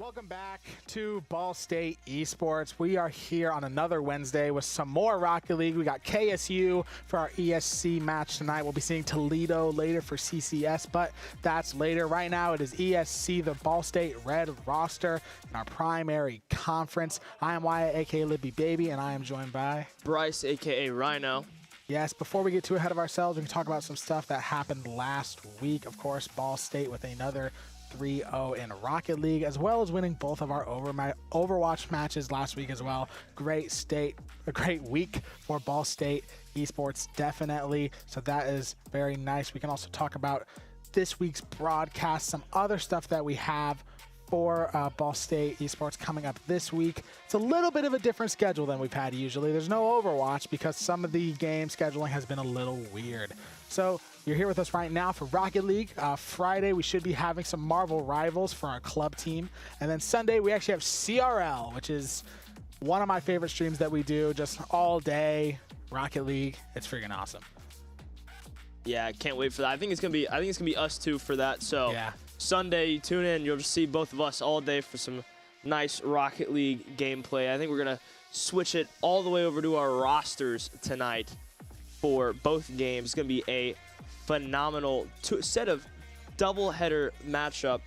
Welcome back to Ball State Esports. We are here on another Wednesday with some more Rocket League. We got KSU for our ESC match tonight. We'll be seeing Toledo later for CCS, but that's later. Right now it is ESC, the Ball State Red roster in our primary conference. I am Wyatt, aka Libby Baby, and I am joined by Bryce, aka Rhino. Yes, before we get too ahead of ourselves, we can talk about some stuff that happened last week. Of course, Ball State with another 3-0 in Rocket League, as well as winning both of our Overwatch matches last week as well. A great week for Ball State Esports, definitely. So that is very nice. We can also talk about this week's broadcast, some other stuff that we have for Ball State Esports coming up this week. It's a little bit of a different schedule than we've had usually. There's no Overwatch because some of the game scheduling has been a little weird. So you're here with us right now for Rocket League. Friday, we should be having some Marvel Rivals for our club team. And then Sunday, we actually have CRL, which is one of my favorite streams that we do, just all day Rocket League. It's freaking awesome. Yeah, I can't wait for that. I think it's gonna be us two for that. So yeah. Sunday, you tune in, you'll see both of us all day for some nice Rocket League gameplay. I think we're gonna switch it all the way over to our rosters tonight for both games. It's gonna be a phenomenal set of doubleheader matchup,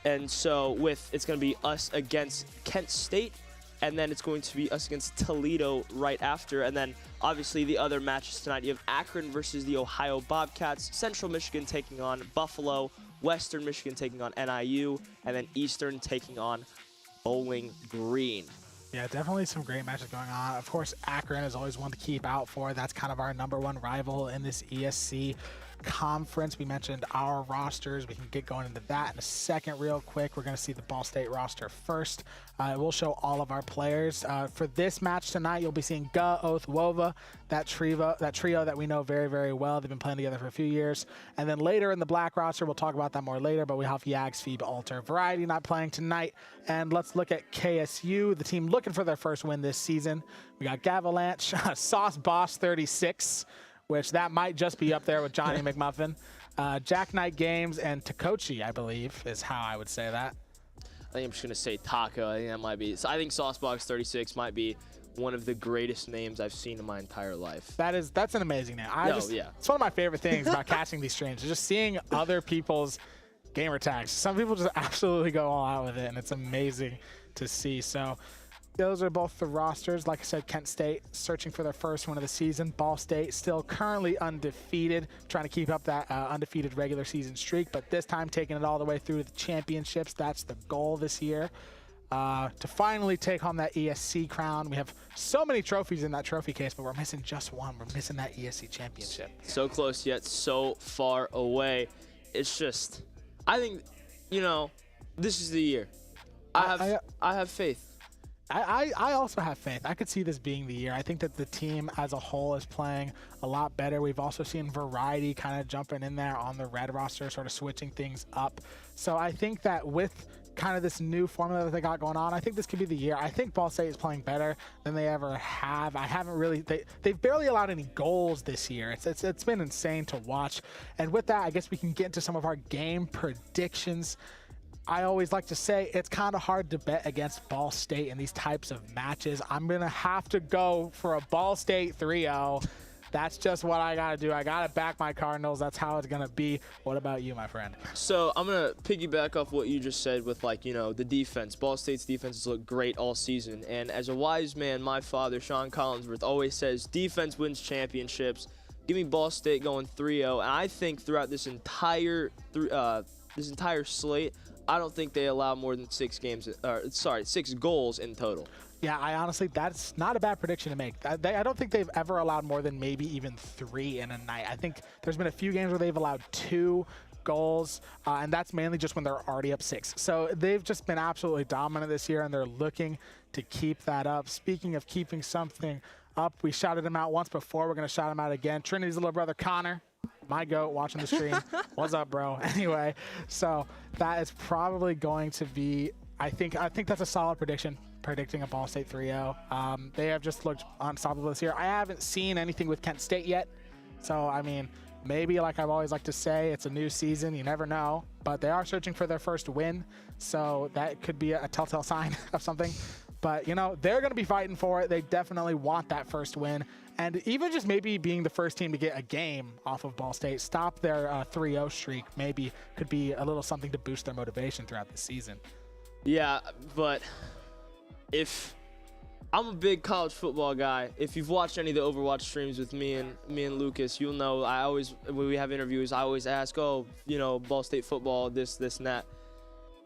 and so it's gonna be us against Kent State, and then it's going to be us against Toledo right after, and then obviously the other matches tonight. You have Akron versus the Ohio Bobcats, Central Michigan taking on Buffalo, Western Michigan taking on NIU, and then Eastern taking on Bowling Green. Yeah, definitely some great matches going on. Of course, Akron is always one to keep out for. That's kind of our #1 rival in this ESC conference. We mentioned our rosters. We can get going into that in a second real quick. We're going to see the Ball State roster first. We'll show all of our players. For this match tonight, you'll be seeing Ga, Oath, Wova, that trio that we know very, very well. They've been playing together for a few years. And then later in the black roster, we'll talk about that more later, but we have Yags, Phoebe, Alter, Variety not playing tonight. And let's look at KSU, the team looking for their first win this season. We got Gavalanche, Sauce Boss 36, which that might just be up there with Johnny McMuffin. Jack Knight Games and Takochi, I believe, is how I would say that. I think I'm just gonna say Taco. I think that might be. So I think Saucebox 36 might be one of the greatest names I've seen in my entire life. That's an amazing name. Yeah. It's one of my favorite things about catching these streams, is just seeing other people's gamer tags. Some people just absolutely go all out with it, and it's amazing to see. So those are both the rosters. Like I said, Kent State searching for their first win of the season. Ball State still currently undefeated, trying to keep up that undefeated regular season streak, but this time taking it all the way through the championships. That's the goal this year, to finally take home that ESC crown. We have so many trophies in that trophy case, but we're missing just one. We're missing that ESC championship. So close yet so far away. It's just, I think, this is the year. I have faith. I also have faith. I could see this being the year. I think that the team as a whole is playing a lot better. We've also seen Variety kind of jumping in there on the red roster, sort of switching things up. So I think that with kind of this new formula that they got going on, I think this could be the year. I think Ball State is playing better than they ever have. I haven't really, they've barely allowed any goals this year. It's been insane to watch. And with that, I guess we can get into some of our game predictions. I always like to say it's kind of hard to bet against Ball State in these types of matches. I'm going to have to go for a Ball State 3-0. That's just what I got to do. I got to back my Cardinals. That's how it's going to be. What about you, my friend? So I'm going to piggyback off what you just said with, the defense. Ball State's defense has looked great all season. And as a wise man, my father, Sean Collinsworth, always says defense wins championships. Give me Ball State going 3-0. And I think throughout this entire slate, I don't think they allow more than 6 goals in total. Yeah, I honestly, that's not a bad prediction to make. I don't think they've ever allowed more than maybe even 3 in a night. I think there's been a few games where they've allowed 2 goals, and that's mainly just when they're already up 6. So they've just been absolutely dominant this year, and they're looking to keep that up. Speaking of keeping something up, we shouted him out once before. We're going to shout him out again. Trinity's little brother, Connor. My goat watching the stream. What's up, bro? Anyway, so that is probably going to be, I think that's a solid prediction, predicting a Ball State 3-0. They have just looked unstoppable this year. I haven't seen anything with Kent State yet. So, I mean, maybe, like I've always liked to say, it's a new season. You never know. But they are searching for their first win. So that could be a telltale sign of something. But, you know, they're going to be fighting for it. They definitely want that first win. And even just maybe being the first team to get a game off of Ball State, stop their 3-0 streak, maybe could be a little something to boost their motivation throughout the season. Yeah, but if I'm a big college football guy, if you've watched any of the Overwatch streams with me and Lucas, you'll know I always, when we have interviews, I always ask, oh, you know, Ball State football, this, and that.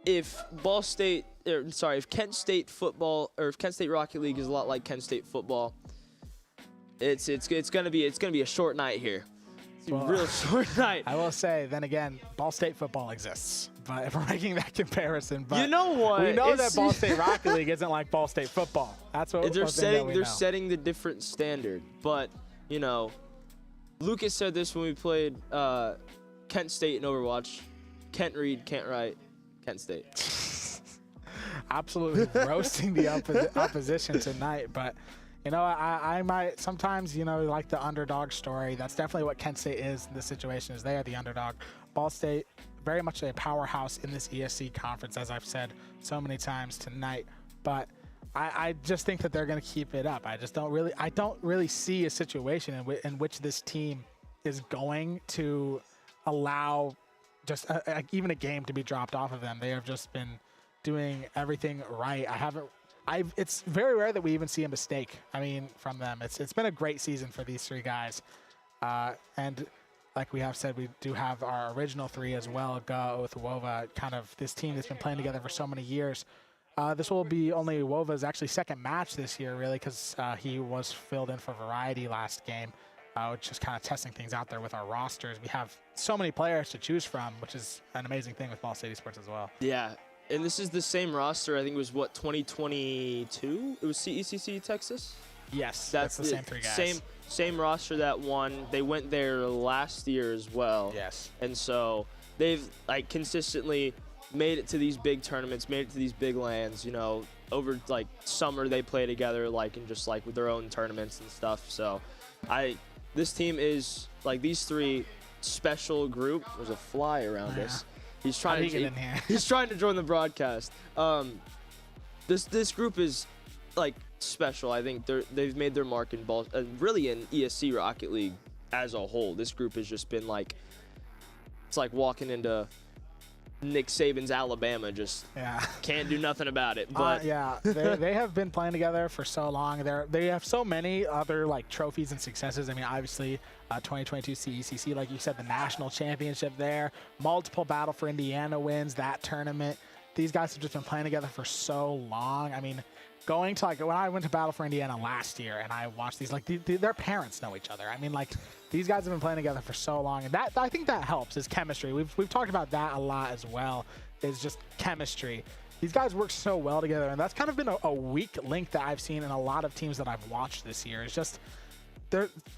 If if Kent State football, or if Kent State Rocket League is a lot like Kent State football, it's gonna be a short night here. It's a real short night. I will say, then again, Ball State football exists. But if we're making that comparison, but you know what? We know that Ball State Rocket League isn't like Ball State football. That's what they're setting the different standard. But you know, Lucas said this when we played Kent State in Overwatch. Kent read, can't write, Kent State. Absolutely roasting the opposition tonight. But you know, I might sometimes, you know, like the underdog story. That's definitely what Kent State is in this situation, is they are the underdog. Ball State, very much a powerhouse in this ESC conference, as I've said so many times tonight. But I just think that they're going to keep it up. I don't really see a situation in which this team is going to allow just even a game to be dropped off of them. They have just been doing everything right. It's very rare that we even see a mistake, from them. It's been a great season for these three guys. And like we have said, we do have our original three as well, Oath, Wova, kind of this team that's been playing together for so many years. This will be only Wova's actually second match this year, really, because he was filled in for Variety last game, which is kind of testing things out there with our rosters. We have so many players to choose from, which is an amazing thing with Ball State Esports as well. Yeah, and this is the same roster. I think it was, 2022? It was CECC Texas? Yes, that's the same three guys. Same roster that won. They went there last year as well. Yes. And so they've consistently made it to these big tournaments, made it to these big lands, over summer they play together in just with their own tournaments and stuff. So this team is these three special group. There's a fly around us. He's trying to get in here. He's trying to join the broadcast. This group is special. I think they've made their mark in ball, really in ESC Rocket League as a whole. This group has just been it's like walking into Nick Saban's Alabama, just can't do nothing about it. But they have been playing together for so long. They have so many other trophies and successes. Obviously 2022 CECC, like you said, the national championship there, multiple Battle for Indiana wins, that tournament. These guys have just been playing together for so long. Going to when I went to Battle for Indiana last year and I watched these, their parents know each other. These guys have been playing together for so long, and I think that helps, is chemistry. We've talked about that a lot as well, is just chemistry. These guys work so well together, and that's kind of been a weak link that I've seen in a lot of teams that I've watched this year. It's just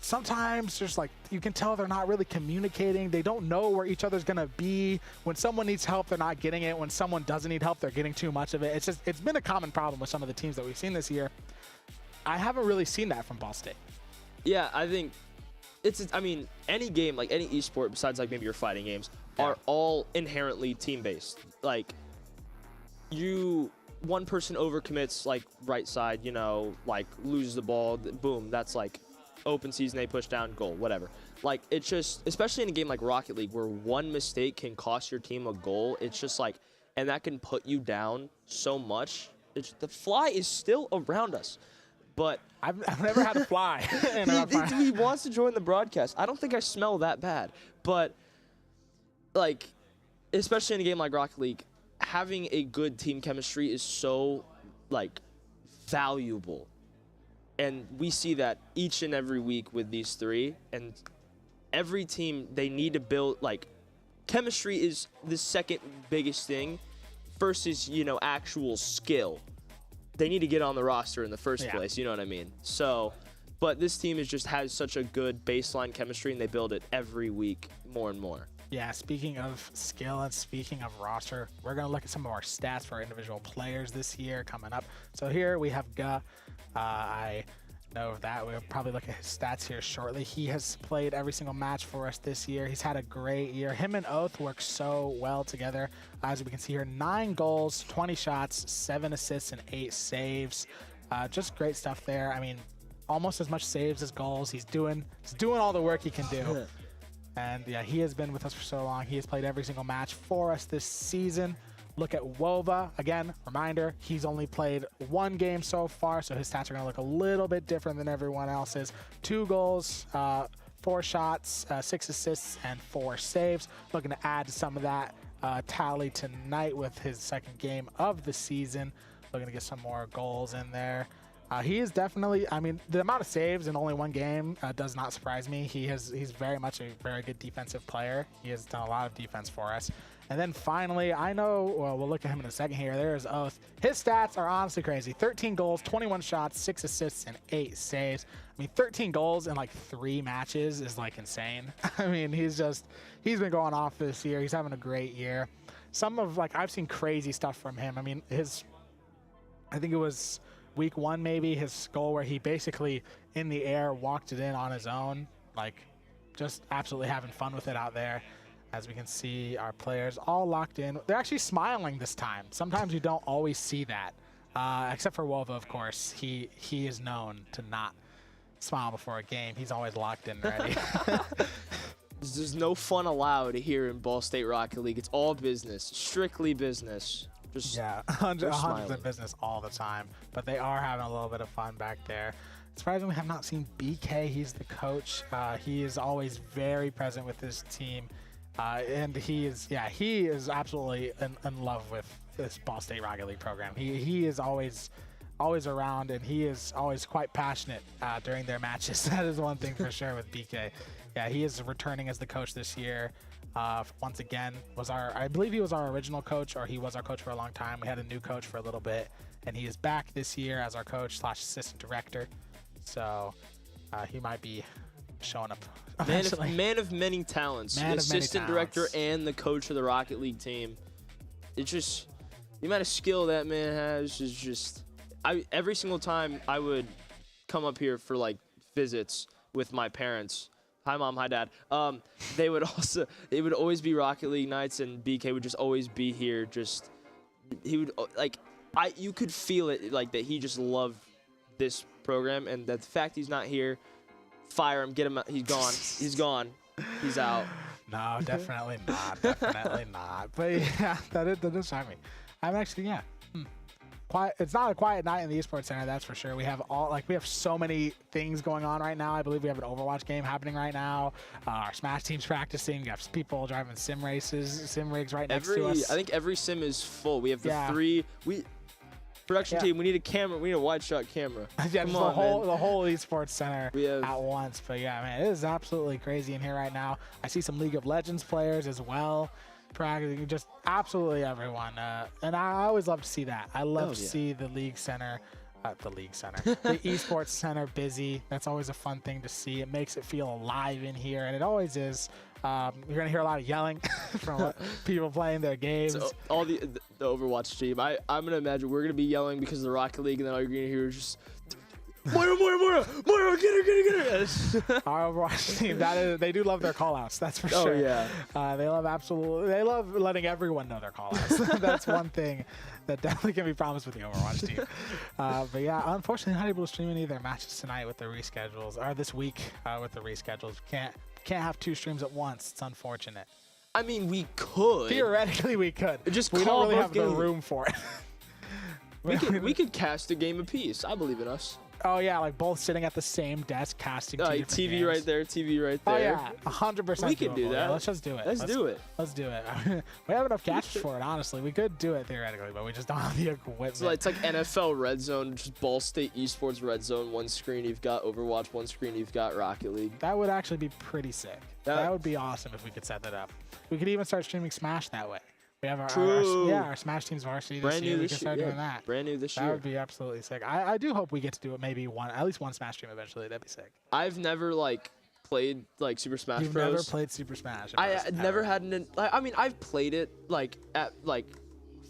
sometimes just you can tell they're not really communicating. They don't know where each other's gonna be. When someone needs help, they're not getting it. When someone doesn't need help, they're getting too much of it. It's been a common problem with some of the teams that we've seen this year. I haven't really seen that from Ball State. Yeah, I think any game, any esport besides maybe your fighting games, are all inherently team-based. One person overcommits right side, loses the ball, boom, that's open season, they push down, goal, whatever. It's just, especially in a game like Rocket League, where one mistake can cost your team a goal, it's just and that can put you down so much. The fly is still around us, but I've never had a fly. He wants to join the broadcast. I don't think I smell that bad, but especially in a game like Rocket League, having a good team chemistry is so valuable. And we see that each and every week with these three. And every team, they need to build, chemistry is the second biggest thing. First is, actual skill. They need to get on the roster in the first place, you know what I mean? So, but this team has such a good baseline chemistry, and they build it every week more and more. Yeah, speaking of skill and speaking of roster, we're going to look at some of our stats for our individual players this year coming up. So here we have I know that. We'll probably look at his stats here shortly. He has played every single match for us this year. He's had a great year. Him and Oath work so well together. As we can see here, 9 goals, 20 shots, 7 assists, and 8 saves. Just great stuff there. I mean, almost as much saves as goals. He's doing all the work he can do. And yeah, he has been with us for so long. He has played every single match for us this season. Look at Wova. Again, reminder, he's only played 1 game so far, so his stats are going to look a little bit different than everyone else's. 2 goals, 4 shots, 6 assists, and 4 saves. Looking to add some of that tally tonight with his 2nd game of the season. Looking to get some more goals in there. He is definitely, I mean, the amount of saves in only 1 game does not surprise me. He's very much a very good defensive player. He has done a lot of defense for us. And then finally, I know, well, we'll look at him in a second here. There's Oath. His stats are honestly crazy. 13 goals, 21 shots, 6 assists, and 8 saves. I mean, 13 goals in like 3 matches is like insane. I mean, he's been going off this year. He's having a great year. I've seen crazy stuff from him. I mean, I think it was week 1 maybe, his goal where he basically in the air walked it in on his own, like just absolutely having fun with it out there. As we can see, our players all locked in. They're actually smiling this time. Sometimes you don't always see that, except for Wova, of course. He is known to not smile before a game. He's always locked in ready. There's no fun allowed here in Ball State Rocket League. It's all business, strictly business. Just yeah, 100% business all the time. But they are having a little bit of fun back there. Surprisingly, I have not seen BK. He's the coach. He is always very present with his team. And he is absolutely in love with this Ball State Rocket League program. He is always around, and he is always quite passionate during their matches. That is one thing for sure with BK. Yeah, he is returning as the coach this year. Once again, I believe he was our original coach, or he was our coach for a long time. We had a new coach for a little bit, and he is back this year as our coach / assistant director. So he might be showing up. Man of many talents. The assistant director and the coach of the Rocket League team. It's just the amount of skill that man has is just. Every single time I would come up here for like visits with my parents. Hi mom, hi dad. It would always be Rocket League nights, and BK would just always be here. He would you could feel it like that. He just loved this program, and that the fact he's not here. Fire him, get him out. He's gone. He's gone. He's out. No, definitely not. Definitely not. But yeah, that does shock me. I'm actually, yeah. Quiet. It's not a quiet night in the Esports Center, that's for sure. We have so many things going on right now. I believe we have an Overwatch game happening right now. Our Smash team's practicing. We have people driving sim rigs right next to us. I think every sim is full. We have the 3. Production team, we need a camera. We need a wide shot camera. Yeah, the whole Esports Center at once. But yeah, man, it is absolutely crazy in here right now. I see some League of Legends players as well. Practicing, just absolutely everyone. And I always love to see that. I love to see the League Center, the Esports Center busy. That's always a fun thing to see. It makes it feel alive in here, and it always is. You're gonna hear a lot of yelling from people playing their games. So all the Overwatch team. I'm gonna imagine we're gonna be yelling because of the Rocket League, and then all you're gonna hear is just Moira, get her. Our Overwatch team, they do love their callouts. That's for sure. Oh yeah. They love letting everyone know their callouts. That's one thing that definitely can be promised with the Overwatch team. But yeah, unfortunately, not able to stream any of their matches tonight with the reschedules, or this week with the reschedules. Can't have 2 streams at once. It's unfortunate. I mean, we could. Theoretically, we could. We don't really have the room for it. we could cast a game apiece. I believe in us. Oh yeah, like both sitting at the same desk casting. TV games. right there, TV right there. Oh yeah, 100%. We can do that. Yeah, let's just do it. Let's do it. Let's do it. We have enough catches for it. Honestly, we could do it theoretically, but we just don't have the equipment. So it's like NFL Red Zone, just Ball State Esports Red Zone. One screen you've got Overwatch, one screen you've got Rocket League. That would actually be pretty sick. That would be awesome if we could set that up. We could even start streaming Smash that way. We have our Smash team's varsity this year. We can start doing that. Brand new this year. That would be absolutely sick. I do hope we get to do it maybe at least one Smash stream eventually. That'd be sick. I've never played Super Smash Bros. You've never played Super Smash Bros. I never had I mean, I've played it at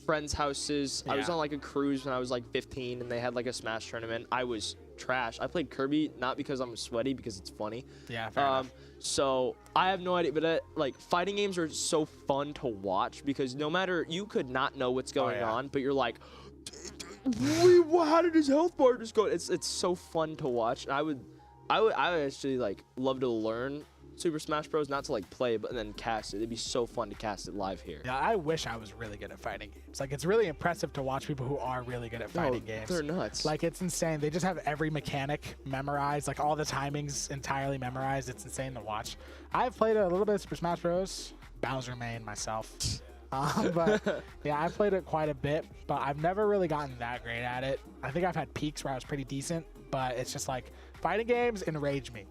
friends' houses. Yeah. I was on a cruise when I was 15, and they had a Smash tournament. I was trash. I played Kirby not because I'm sweaty, because it's funny. Yeah, fair enough. So I have no idea, but like fighting games are so fun to watch because no matter, you could not know what's going on, but you're like, how did his health bar just go? It's so fun to watch. And I would actually like love to learn Super Smash Bros. Not to like play, but then cast it. It'd be so fun to cast it live here. Yeah, I wish I was really good at fighting games. Like, it's really impressive to watch people who are really good at fighting games. They're nuts. Like, it's insane. They just have every mechanic memorized, like all the timings entirely memorized. It's insane to watch. I've played a little bit of Super Smash Bros. Bowser main myself. But yeah, I played it quite a bit, but I've never really gotten that great at it. I think I've had peaks where I was pretty decent, but it's just like fighting games enrage me.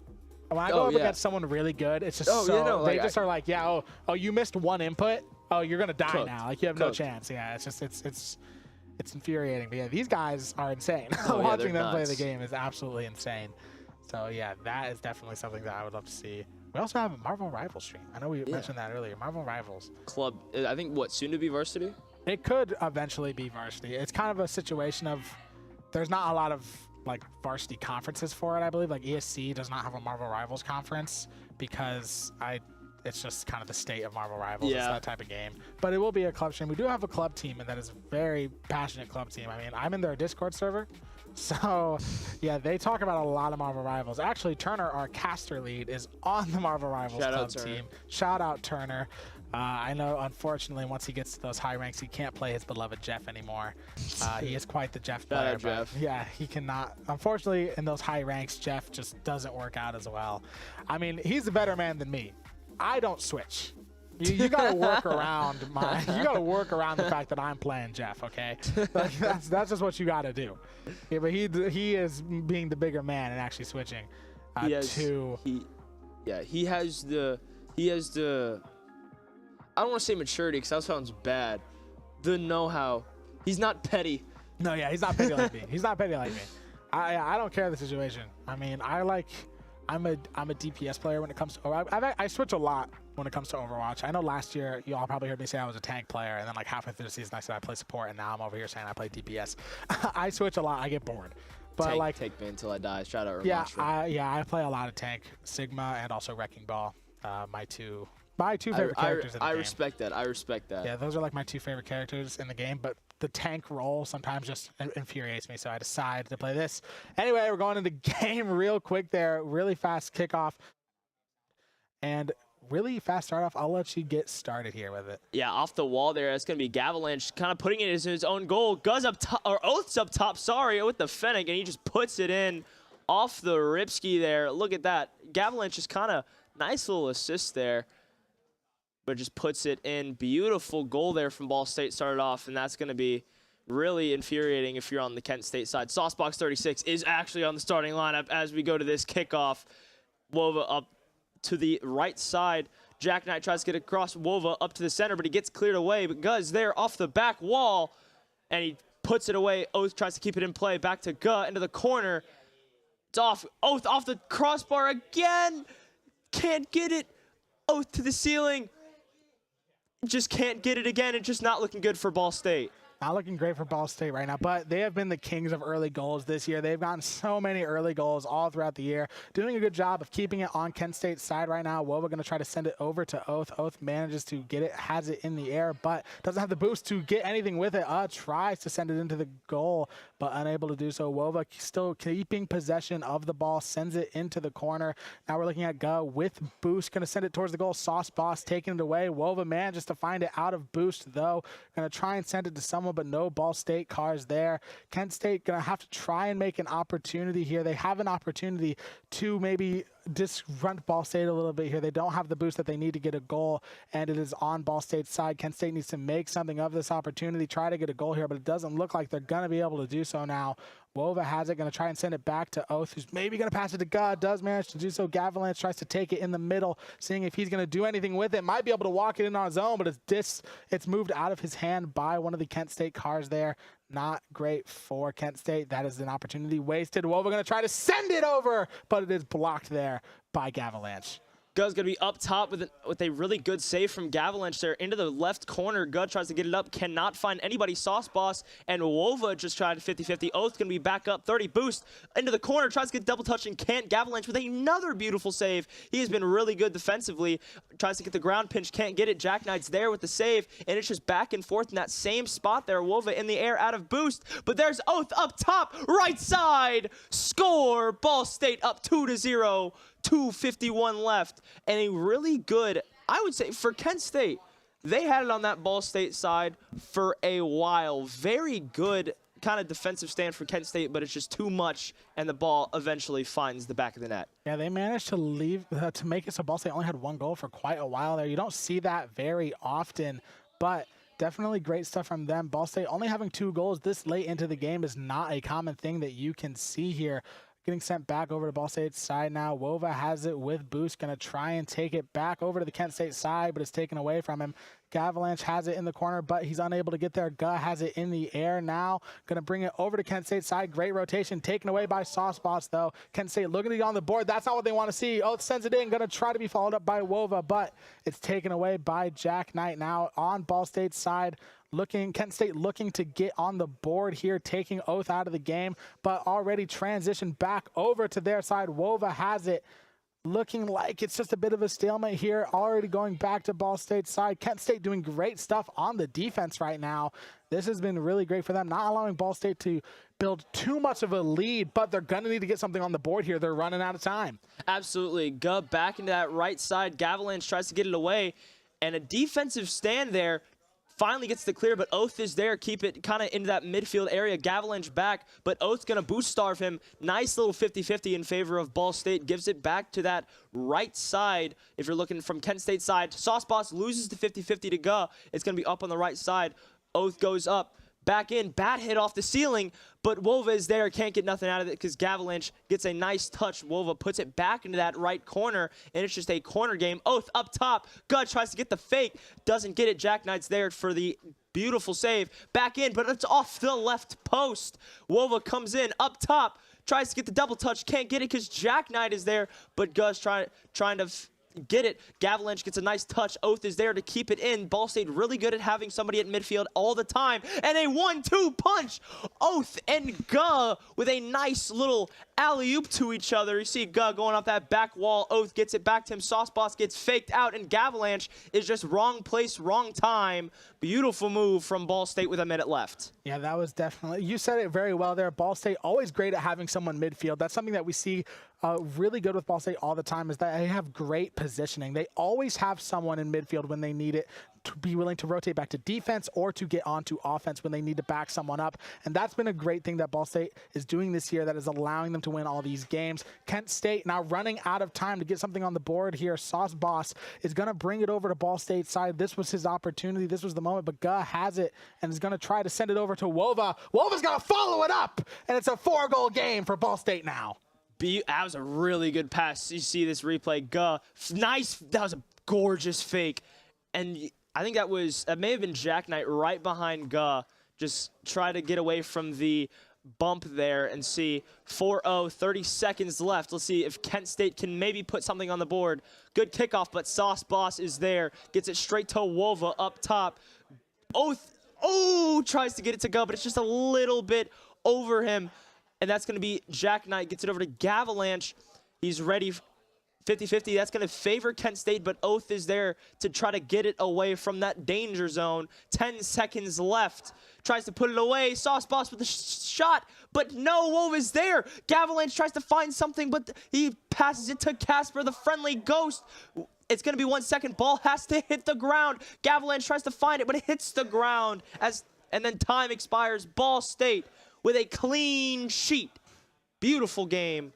When I go up against someone really good, it's just they just are like, yeah, oh, you missed one input. Oh, you're gonna die now. Like, you have no chance. Yeah, it's just it's infuriating. But yeah, these guys are insane. Watching them play the game is absolutely insane. So yeah, that is definitely something that I would love to see. We also have a Marvel Rivals stream. I know we mentioned that earlier. Marvel Rivals Club. I think soon to be varsity. It could eventually be varsity. It's kind of a situation of there's not a lot of like varsity conferences for it, I believe. Like ESC does not have a Marvel Rivals conference because it's just kind of the state of Marvel Rivals. It's that type of game. But it will be a club stream. We do have a club team, and that is a very passionate club team. I mean, I'm in their Discord server. So yeah, they talk about a lot of Marvel Rivals. Actually, Turner, our caster lead, is on the Marvel Rivals club team. Shout out Turner. I know, unfortunately, once he gets to those high ranks, he can't play his beloved Jeff anymore. He is quite the Jeff player. But yeah, he cannot. Unfortunately, in those high ranks, Jeff just doesn't work out as well. I mean, he's a better man than me. I don't switch. You gotta work around you gotta work around the fact that I'm playing Jeff, okay? Like, that's just what you gotta do. Yeah, but he is being the bigger man and actually switching he has the I don't want to say maturity because that sounds bad. The know-how. He's not petty. No, yeah, he's not petty like me. He's not petty like me. I don't care the situation. I mean, I'm a DPS player when it comes to I switch a lot when it comes to Overwatch. I know last year you all probably heard me say I was a tank player, and then like halfway through the season I said I play support, and now I'm over here saying I play DPS. I switch a lot. I get bored. But take me until I die. Shout out. I play a lot of tank, Sigma, and also Wrecking Ball. My two favorite characters in the game. I respect that. Yeah, those are like my two favorite characters in the game, but the tank role sometimes just infuriates me, so I decided to play this. Anyway, we're going into game real quick there. Really fast kickoff. And really fast start off. I'll let you get started here with it. Yeah, off the wall there. It's going to be Gavalanche kind of putting it as his own goal. Oath's up top, with the Fennec, and he just puts it in off the Ripski there. Look at that. Gavalanche is kind of nice little assist there, but just puts it in. Beautiful goal there from Ball State started off, and that's going to be really infuriating if you're on the Kent State side. Saucebox 36 is actually on the starting lineup as we go to this kickoff. Wova up to the right side. Jack Knight tries to get across. Wova up to the center, but he gets cleared away. But Guz there off the back wall, and he puts it away. Oath tries to keep it in play. Back to Gu into the corner. It's off. Oath off the crossbar again. Can't get it. Oath to the ceiling. Just can't get it again. It's just not looking good for Ball State. Not looking great for Ball State right now, but they have been the kings of early goals this year. They've gotten so many early goals all throughout the year, doing a good job of keeping it on Kent State's side right now. Wova going to try to send it over to Oath. Oath manages to get it, has it in the air, but doesn't have the boost to get anything with it. Tries to send it into the goal, but unable to do so. Wova still keeping possession of the ball, sends it into the corner. Now we're looking at Gu with boost, going to send it towards the goal. Sauce Boss taking it away. Wova manages to find it out of boost, though. Going to try and send it to someone, but no Ball State cars there. Kent State going to have to try and make an opportunity here. They have an opportunity to maybe disrupt Ball State a little bit here. They don't have the boost that they need to get a goal, and it is on Ball State's side. Kent State needs to make something of this opportunity, try to get a goal here, but it doesn't look like they're going to be able to do so now. Wova has it, going to try and send it back to Oath, who's maybe going to pass it to God, does manage to do so. Gavalanche tries to take it in the middle, seeing if he's going to do anything with it. Might be able to walk it in on his own, but it's moved out of his hand by one of the Kent State cars there. Not great for Kent State. That is an opportunity wasted. Wova going to try to send it over, but it is blocked there by Gavalanche. Gut's going to be up top with a really good save from Gavalanche there into the left corner. Gut tries to get it up, cannot find anybody. Sauce Boss and Wova just tried 50-50. Oath going to be back up, 30 boost into the corner, tries to get double touch and can't. Gavalanche with another beautiful save. He has been really good defensively. Tries to get the ground pinch, can't get it. Jack Knight's there with the save, and it's just back and forth in that same spot there. Wova in the air out of boost, but there's Oath up top, right side, score. Ball State up 2-0. 2:51 left, and a really good, I would say, for Kent State, they had it on that Ball State side for a while. Very good kind of defensive stand for Kent State, but it's just too much, and the ball eventually finds the back of the net. Yeah, they managed to to make it so Ball State only had one goal for quite a while there. You don't see that very often, but definitely great stuff from them. Ball State only having 2 goals this late into the game is not a common thing that you can see here. Getting sent back over to Ball State's side now. Wova has it with boost, going to try and take it back over to the Kent State side, but it's taken away from him. Gavalanche has it in the corner, but he's unable to get there. Guh has it in the air now. Going to bring it over to Kent State side. Great rotation, taken away by Sauce Boss, though. Kent State looking to get on the board. That's not what they want to see. Oh, it sends it in. Going to try to be followed up by Wova, but it's taken away by Jack Knight now on Ball State's side. Kent State looking to get on the board here, taking Oath out of the game, but already transitioned back over to their side. Wova has it. Looking like it's just a bit of a stalemate here, already going back to Ball State's side. Kent State doing great stuff on the defense right now. This has been really great for them, not allowing Ball State to build too much of a lead, but they're going to need to get something on the board here. They're running out of time. Absolutely. Gub back into that right side. Gavalanche tries to get it away, and a defensive stand there. Finally gets the clear, but Oath is there. Keep it kind of into that midfield area. Gavalanche back, but Oath's going to boost starve him. Nice little 50-50 in favor of Ball State. Gives it back to that right side. If you're looking from Kent State side, Sauce Boss loses the 50-50 to Guh. It's going to be up on the right side. Oath goes up. Back in, bat hit off the ceiling, but Wova is there, can't get nothing out of it because Gavalanche gets a nice touch. Wova puts it back into that right corner, and it's just a corner game. Oath up top, Gut tries to get the fake, doesn't get it. Jack Knight's there for the beautiful save. Back in, but it's off the left post. Wova comes in, up top, tries to get the double touch, can't get it because Jack Knight is there, but Gut's trying to get it. Gavalanche gets a nice touch. Oath is there to keep it in. Ball State really good at having somebody at midfield all the time. And a 1-2 punch. Oath and Guh with a nice little alley-oop to each other. You see Guh going off that back wall. Oath gets it back to him. Sauce Boss gets faked out, and Gavalanche is just wrong place, wrong time. Beautiful move from Ball State with a minute left. Yeah, that was definitely, you said it very well there. Ball State always great at having someone midfield. That's something that we see really good with Ball State all the time, is that they have great positioning. They always have someone in midfield when they need it, to be willing to rotate back to defense or to get onto offense when they need to back someone up. And that's been a great thing that Ball State is doing this year that is allowing them to win all these games. Kent State now running out of time to get something on the board here. Sauce Boss is going to bring it over to Ball State's side. This was his opportunity. This was the moment, but Guh has it and is going to try to send it over to Wova. Wova's going to follow it up, and it's a 4-goal game for Ball State now. That was a really good pass. You see this replay. Guh, nice. That was a gorgeous fake. And I think that may have been Jack Knight right behind Guh. Just try to get away from the bump there and see 4-0, 30 seconds left. Let's see if Kent State can maybe put something on the board. Good kickoff, but Sauce Boss is there. Gets it straight to Wova up top. Oath, tries to get it to Guh, but it's just a little bit over him. And that's going to be Jack Knight. Gets it over to Gavalanche. He's ready. 50-50. That's going to favor Kent State, but Oath is there to try to get it away from that danger zone. 10 seconds left. Tries to put it away. Sauce Boss with the shot, but no, Wove is there. Gavalanche tries to find something, but he passes it to Casper, the friendly ghost. It's going to be 1 second. Ball has to hit the ground. Gavalanche tries to find it, but it hits the ground. And then time expires. Ball State with a clean sheet. Beautiful game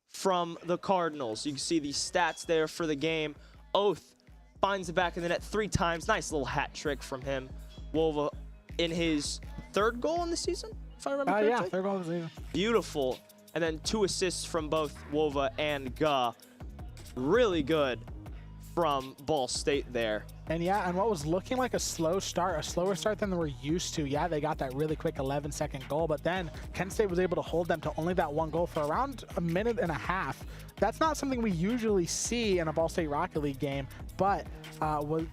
from the Cardinals. You can see the stats there for the game. Oath finds the back of the net 3 times. Nice little hat trick from him. Wova in his 3rd goal in the season, if I remember correctly. Yeah, 3rd goal of the season. Beautiful. And then 2 assists from both Wova and Guh. Really good from Ball State there. And yeah, and what was looking like a slower start than they were used to. Yeah, they got that really quick 11-second goal, but then Kent State was able to hold them to only that one goal for around a minute and a half. That's not something we usually see in a Ball State Rocket League game, but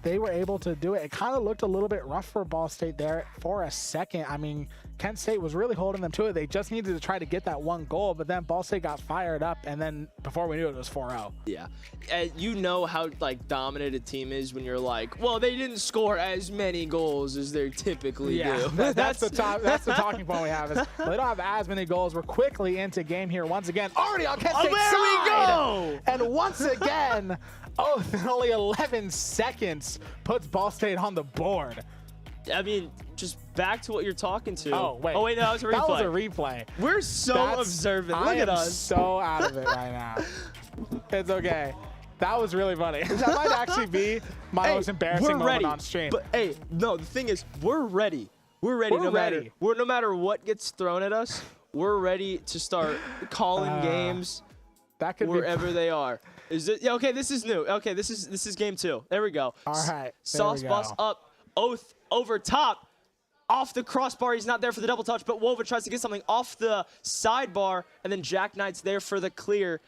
they were able to do it. It kind of looked a little bit rough for Ball State there for a second. I mean, Kent State was really holding them to it. They just needed to try to get that one goal, but then Ball State got fired up, and then before we knew it was 4-0. Yeah, you know how like dominant a team is when you're like, well, they didn't score as many goals as they typically do. That's the talking point we have. Is they don't have as many goals. We're quickly into game here once again. Already on Kent State's side. There we go. And once again, in only 11 seconds, puts Ball State on the board. I mean, just back to what you're talking to. Oh, wait. Oh, wait, no, that was a replay. That was a replay. We're so observant. Look at us. I am so out of it right now. It's okay. That was really funny. That might actually be my most embarrassing moment on stream. But hey, no, the thing is, we're ready. We're ready. No matter what gets thrown at us, we're ready to start calling games that could wherever they are. Is it? Yeah, okay, this is new. Okay, this is game 2. There we go. All right. Sauce Boss up. Oath over top. Off the crossbar. He's not there for the double touch, but Wova tries to get something off the sidebar, and then Jack Knight's there for the clear.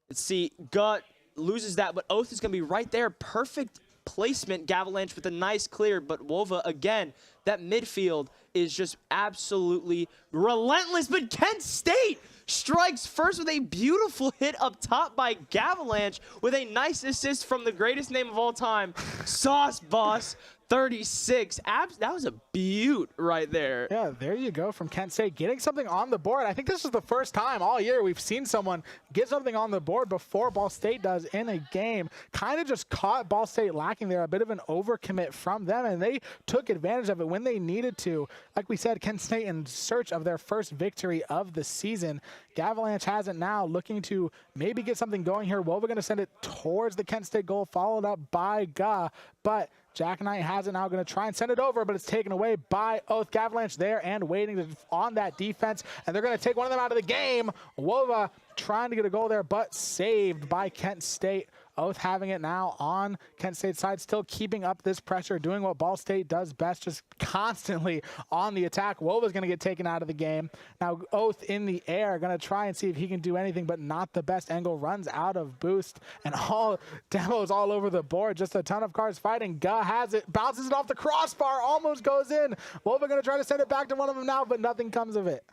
Let's see. Gut loses that, but Oath is going to be right there. Perfect placement. Gavalanche with a nice clear, but Wova, again, that midfield is just absolutely relentless. But Kent State strikes first with a beautiful hit up top by Gavalanche with a nice assist from the greatest name of all time, Sauce Boss. 36. That was a beaut right there. Yeah, there you go from Kent State getting something on the board. I think this is the first time all year we've seen someone get something on the board before Ball State does in a game. Kind of just caught Ball State lacking there, a bit of an overcommit from them, and they took advantage of it when they needed to. Like we said, Kent State in search of their first victory of the season. Gavalanche has it now, looking to maybe get something going here. Wova going to send it towards the Kent State goal, followed up by Ga, but Jack Knight has it now, going to try and send it over, but it's taken away by Oath. Gavalanche there and waiting on that defense, and they're going to take one of them out of the game. Wova trying to get a goal there, but saved by Kent State. Oath having it now on Kent State's side, still keeping up this pressure, doing what Ball State does best, just constantly on the attack. Wova's going to get taken out of the game. Now Oath in the air, going to try and see if he can do anything, but not the best angle. Runs out of boost, and all demos all over the board. Just a ton of cars fighting. Ga has it, bounces it off the crossbar, almost goes in. Wova going to try to send it back to one of them now, but nothing comes of it.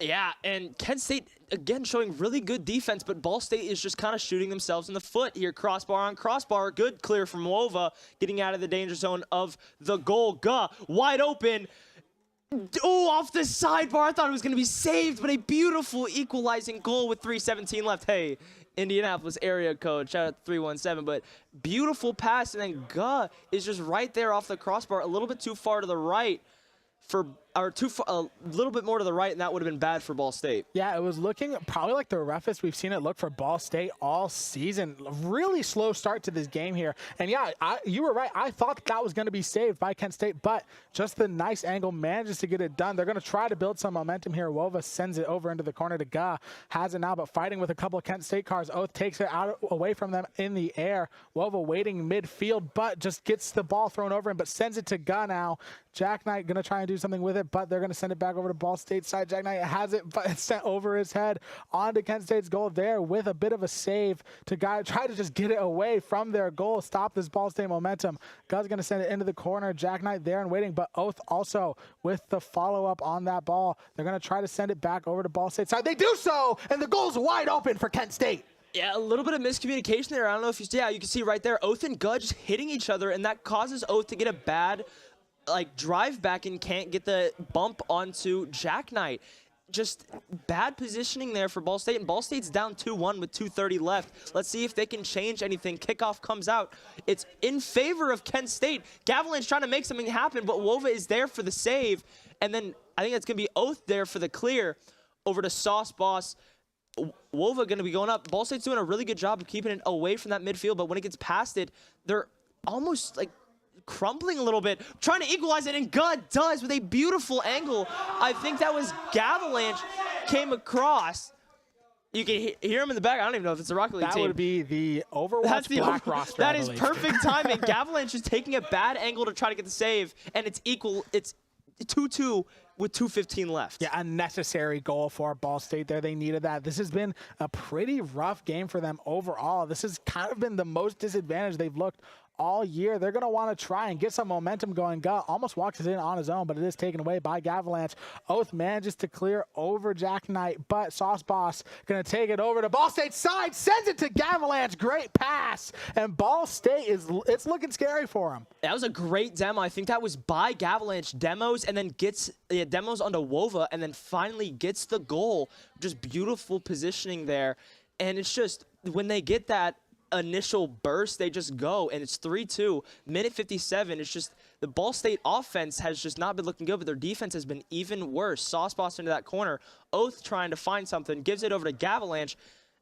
Yeah, and Kent State, again, showing really good defense, but Ball State is just kind of shooting themselves in the foot here. Crossbar on crossbar. Good clear from Wova, getting out of the danger zone of the goal. Ga, wide open. Oh, off the sidebar. I thought it was going to be saved, but a beautiful equalizing goal with 3:17 left. Hey, Indianapolis area code. Shout out to 317, but beautiful pass, and then Ga is just right there off the crossbar, a little bit too far to the right. A little bit more to the right, and that would have been bad for Ball State. Yeah, it was looking probably like the roughest we've seen it look for Ball State all season. Really slow start to this game here. And yeah, you were right. I thought that was going to be saved by Kent State, but just the nice angle manages to get it done. They're going to try to build some momentum here. Wova sends it over into the corner to Ga. Has it now, but fighting with a couple of Kent State cars. Oath takes it out away from them in the air. Wova waiting midfield, but just gets the ball thrown over him, but sends it to Ga now. Jack Knight going to try and do something with it, but they're going to send it back over to Ball State's side. Jack Knight has it, but it's sent over his head onto Kent State's goal there with a bit of a save to try to just get it away from their goal, stop this Ball State momentum. Ga's going to send it into the corner. Jack Knight there and waiting, but Oath also with the follow-up on that ball. They're going to try to send it back over to Ball State's side. They do so, and the goal's wide open for Kent State. Yeah, a little bit of miscommunication there. I don't know if you can see right there, Oath and Ga just hitting each other, and that causes Oath to get a bad drive back and can't get the bump onto Jack Knight. Just bad positioning there for Ball State, and Ball State's down 2-1 with 2:30 left. Let's see if they can change anything. Kickoff comes out. It's in favor of Kent State. Gavalanche trying to make something happen, but Wova is there for the save, and then I think it's going to be Oath there for the clear over to Sauce Boss. Wova going to be going up. Ball State's doing a really good job of keeping it away from that midfield, but when it gets past it, they're almost like crumbling a little bit, trying to equalize it, and Ga does with a beautiful angle. I think that was Gavalanche came across. You can hear him in the back. I don't even know if it's a Rocket League That team. would be the Overwatch Black roster. That I is believe. perfect timing. Gavalanche is taking a bad angle to try to get the save, and it's equal. It's 2-2 with 2:15 left. Yeah, a necessary goal for Ball State there. They needed that. This has been a pretty rough game for them overall. This has kind of been the most disadvantaged they've looked all year. They're going to want to try and get some momentum going. Gut almost walks it in on his own, but it is taken away by Gavalanche. Oath manages to clear over Jack Knight, but Sauce Boss going to take it over to Ball State's side, sends it to Gavalanche. Great pass, and Ball State it's looking scary for him. That was a great demo. I think that was by Gavalanche demos, and then gets demos onto Wova, and then finally gets the goal. Just beautiful positioning there, and it's just when they get that initial burst, they just go, and it's 3-2. Minute 57. It's just the Ball State offense has just not been looking good, but their defense has been even worse. Sauce Boss into that corner. Oath trying to find something, gives it over to Gavalanche,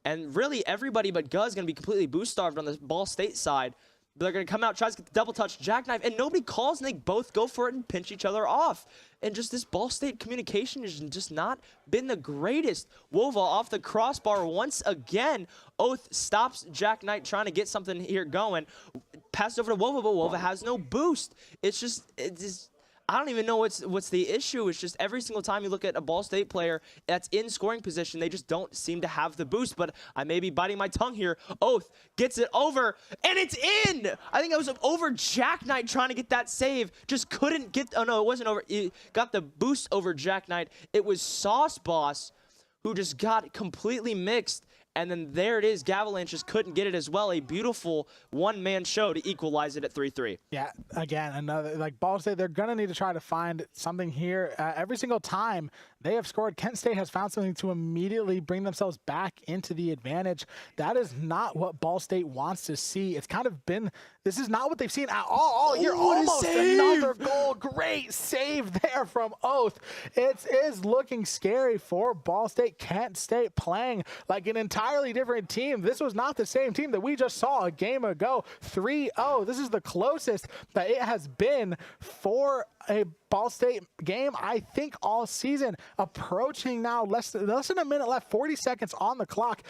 and really everybody but Guz going to be completely boost starved on the Ball State side. They're going to come out, tries to get the double touch, jackknife, and nobody calls, and they both go for it and pinch each other off. And just this Ball State communication has just not been the greatest. Wova off the crossbar once again. Oath stops Jack Knight trying to get something here going. Passes over to Wova, but Wova has no boost. It's just I don't even know what's the issue. It's just every single time you look at a Ball State player that's in scoring position, they just don't seem to have the boost. But I may be biting my tongue here. Oath gets it over, and it's in! I think it was over Jack Knight trying to get that save. Just couldn't get, oh no, it wasn't over. It got the boost over Jack Knight. It was Sauce Boss who just got completely mixed. And then there it is. Gavalanche just couldn't get it as well. A beautiful one-man show to equalize it at 3-3. Yeah, again, another, like Ball State, they're going to need to try to find something here. Every single time they have scored, Kent State has found something to immediately bring themselves back into the advantage. That is not what Ball State wants to see. It's kind of been, this is not what they've seen at all year. Almost another goal. Great save there from Oath. It is looking scary for Ball State. Kent State playing like an entirely different team. This was not the same team that we just saw a game ago. 3-0. This is the closest that it has been for a Ball State game, I think, all season. Approaching now less than a minute left, 40 seconds on the clock.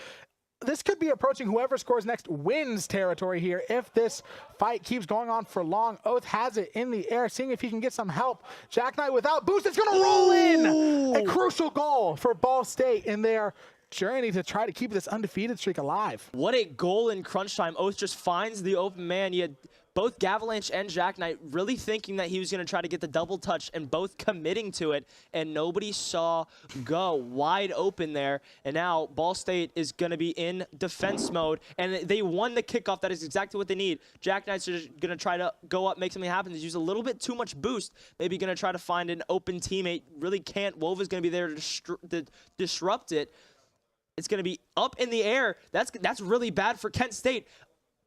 This could be approaching whoever scores next wins territory here if this fight keeps going on for long. Oath has it in the air, seeing if he can get some help. Jack Knight without boost, it's going to roll in. A crucial goal for Ball State in their journey to try to keep this undefeated streak alive. What a goal in crunch time. Oath just finds the open man. You had both Gavalanche and Jack Knight really thinking that he was going to try to get the double touch and both committing to it, and nobody saw go wide open there. And now Ball State is going to be in defense mode, and they won the kickoff. That is exactly what they need. Jack Knight's just going to try to go up, make something happen. He's used a little bit too much boost. Maybe going to try to find an open teammate. Really can't. Wova's going to be there to disrupt it. It's going to be up in the air. That's really bad for Kent State.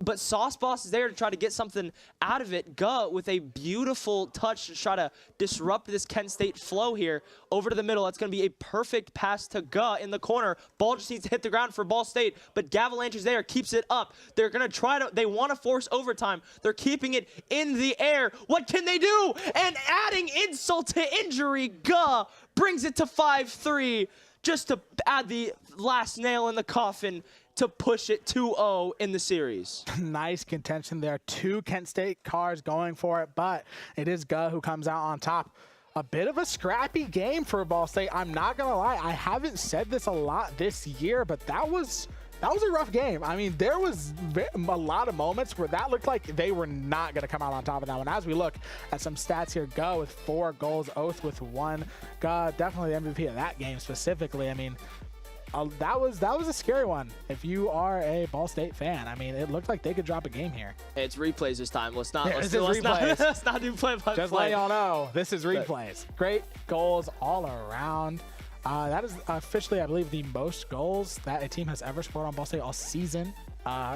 But Sauce Boss is there to try to get something out of it. Guh with a beautiful touch to try to disrupt this Kent State flow here. Over to the middle. That's going to be a perfect pass to Guh in the corner. Ball just needs to hit the ground for Ball State. But Gavalanche is there, keeps it up. They're going to try to, they want to force overtime. They're keeping it in the air. What can they do? And adding insult to injury, Guh brings it to 5-3. Just to add the last nail in the coffin to push it 2-0 in the series. Nice contention there. Two Kent State cars going for it, but it is Guh who comes out on top. A bit of a scrappy game for Ball State. I'm not going to lie. I haven't said this a lot this year, but that was a rough game. I mean, there was a lot of moments where that looked like they were not going to come out on top of that one. As we look at some stats here, Guh with 4 goals, Oath with 1. Guh definitely the MVP of that game specifically. I mean, that was a scary one if you are a Ball State fan. I mean, it looked like they could drop a game here. It's replays this time. Let's not do play-by-play. Just let y'all know, this is replays. Great goals all around. That is officially, I believe, the most goals that a team has ever scored on Ball State all season.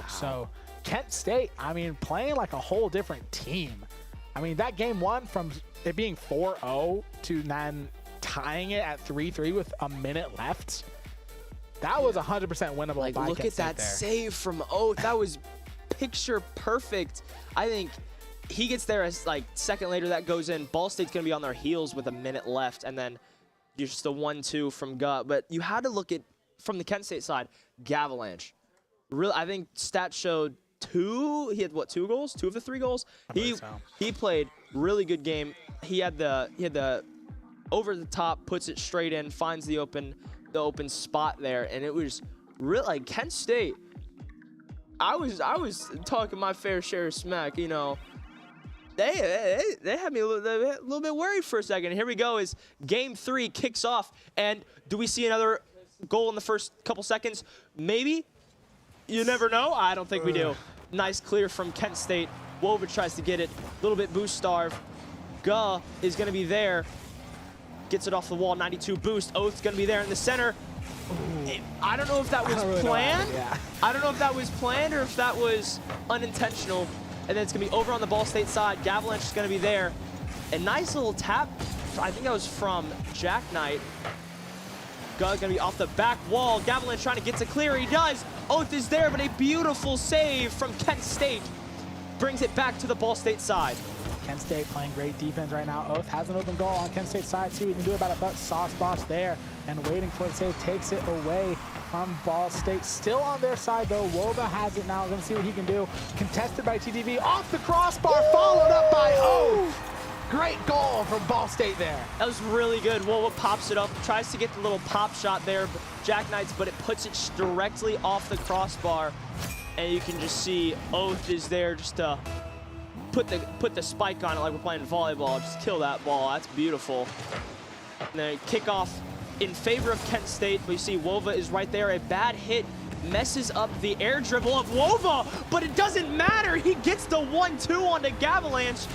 So Kent State, I mean, playing like a whole different team. I mean, that game one, from it being 4-0 to then tying it at 3-3 with a minute left, that was 100% winnable. Like, by look Kent at that there. save from Oath. That was picture perfect. I think he gets there as like second later that goes in. Ball State's going to be on their heels with a minute left, and then just the 1-2 from Guh. But you had to look at from the Kent State side, Gavalanche. Really, I think stats showed he had what, 2 goals? 2 of the 3 goals? He played really good game. He had the over the top, puts it straight in, finds the open spot there, and it was really like Kent State. I was talking my fair share of smack, you know. They had me a little bit worried for a second. Here we go as game 3 kicks off, and do we see another goal in the first couple seconds? Maybe. You never know. I don't think we do. Nice clear from Kent State. Wova tries to get it. A little bit boost starve. Guh is going to be there. Gets it off the wall. 92 boost. Oath's going to be there in the center. I don't know if that was planned. I don't know if that was planned or if that was unintentional. And then it's going to be over on the Ball State side. Gavalanche is going to be there. A nice little tap. I think that was from Jack Knight. Guh's going to be off the back wall. Gavalanche trying to get to clear. He does. Oath is there, but a beautiful save from Kent State brings it back to the Ball State side. Kent State playing great defense right now. Oath has an open goal on Kent State side. See what we can do about it, but Sauce Boss there and waiting for the save. Takes it away from Ball State. Still on their side, though. Wova has it now. Going to see what he can do. Contested by TTV. Off the crossbar, followed up by Oath. Great goal from Ball State there. That was really good. Wova pops it up, tries to get the little pop shot there, Jack Knight's, but it puts it directly off the crossbar. And you can just see Oath is there just to put the spike on it like we're playing volleyball. Just kill that ball. That's beautiful. And then kickoff in favor of Kent State, but you see Wova is right there. A bad hit messes up the air dribble of Wova, but it doesn't matter. He gets the 1-2 onto Gavalanche.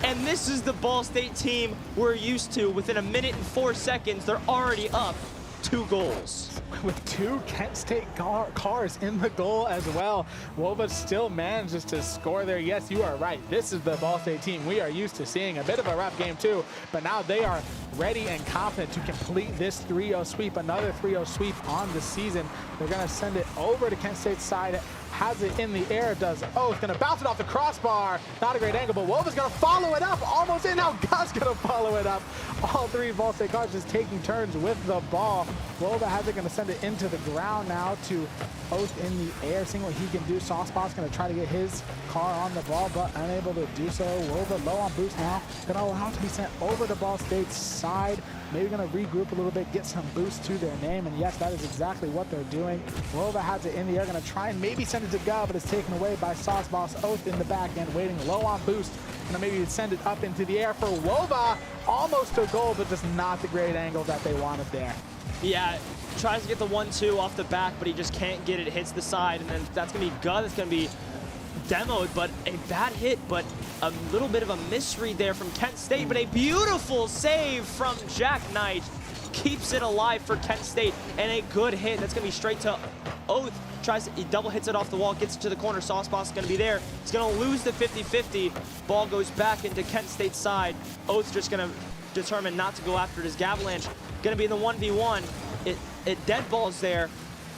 And this is the Ball State team we're used to. Within 1 minute and 4 seconds, they're already up 2 goals. With 2 Kent State cars in the goal as well. Wova still manages to score there. Yes, you are right. This is the Ball State team we are used to seeing. A bit of a rough game too, but now they are ready and confident to complete this 3-0 sweep. Another 3-0 sweep on the season. They're going to send it over to Kent State's side. Has it in the air, does Oath. Going to bounce it off the crossbar. Not a great angle, but Wova's going to follow it up. Almost in. Now Gus going to follow it up. All 3 Ball State cars just taking turns with the ball. Wova has it, going to send it into the ground now to Oath in the air. Seeing what he can do. Saucebot's going to try to get his car on the ball, but unable to do so. Wova low on boost now. Going to allow it to be sent over to Ball State's side. Maybe going to regroup a little bit, get some boost to their name, and yes, that is exactly what they're doing. Wova has it in the air, going to try and maybe send it to Guh, but it's taken away by Sauce Boss. Oath in the back end, waiting low on boost. Going to maybe send it up into the air for Wova. Almost a goal, but just not the great angle that they wanted there. Yeah, tries to get the 1-2 off the back, but he just can't get it. Hits the side, and then that's going to be Guh. That's going to be demoed, but a bad hit, but a little bit of a misread there from Kent State, but a beautiful save from Jack Knight keeps it alive for Kent State, and a good hit. That's going to be straight to Oath. He double hits it off the wall, gets it to the corner. Sauceboss is going to be there. He's going to lose the 50-50. Ball goes back into Kent State's side. Oath's just going to determine not to go after it as Gavalanche going to be in the 1v1. It dead balls there.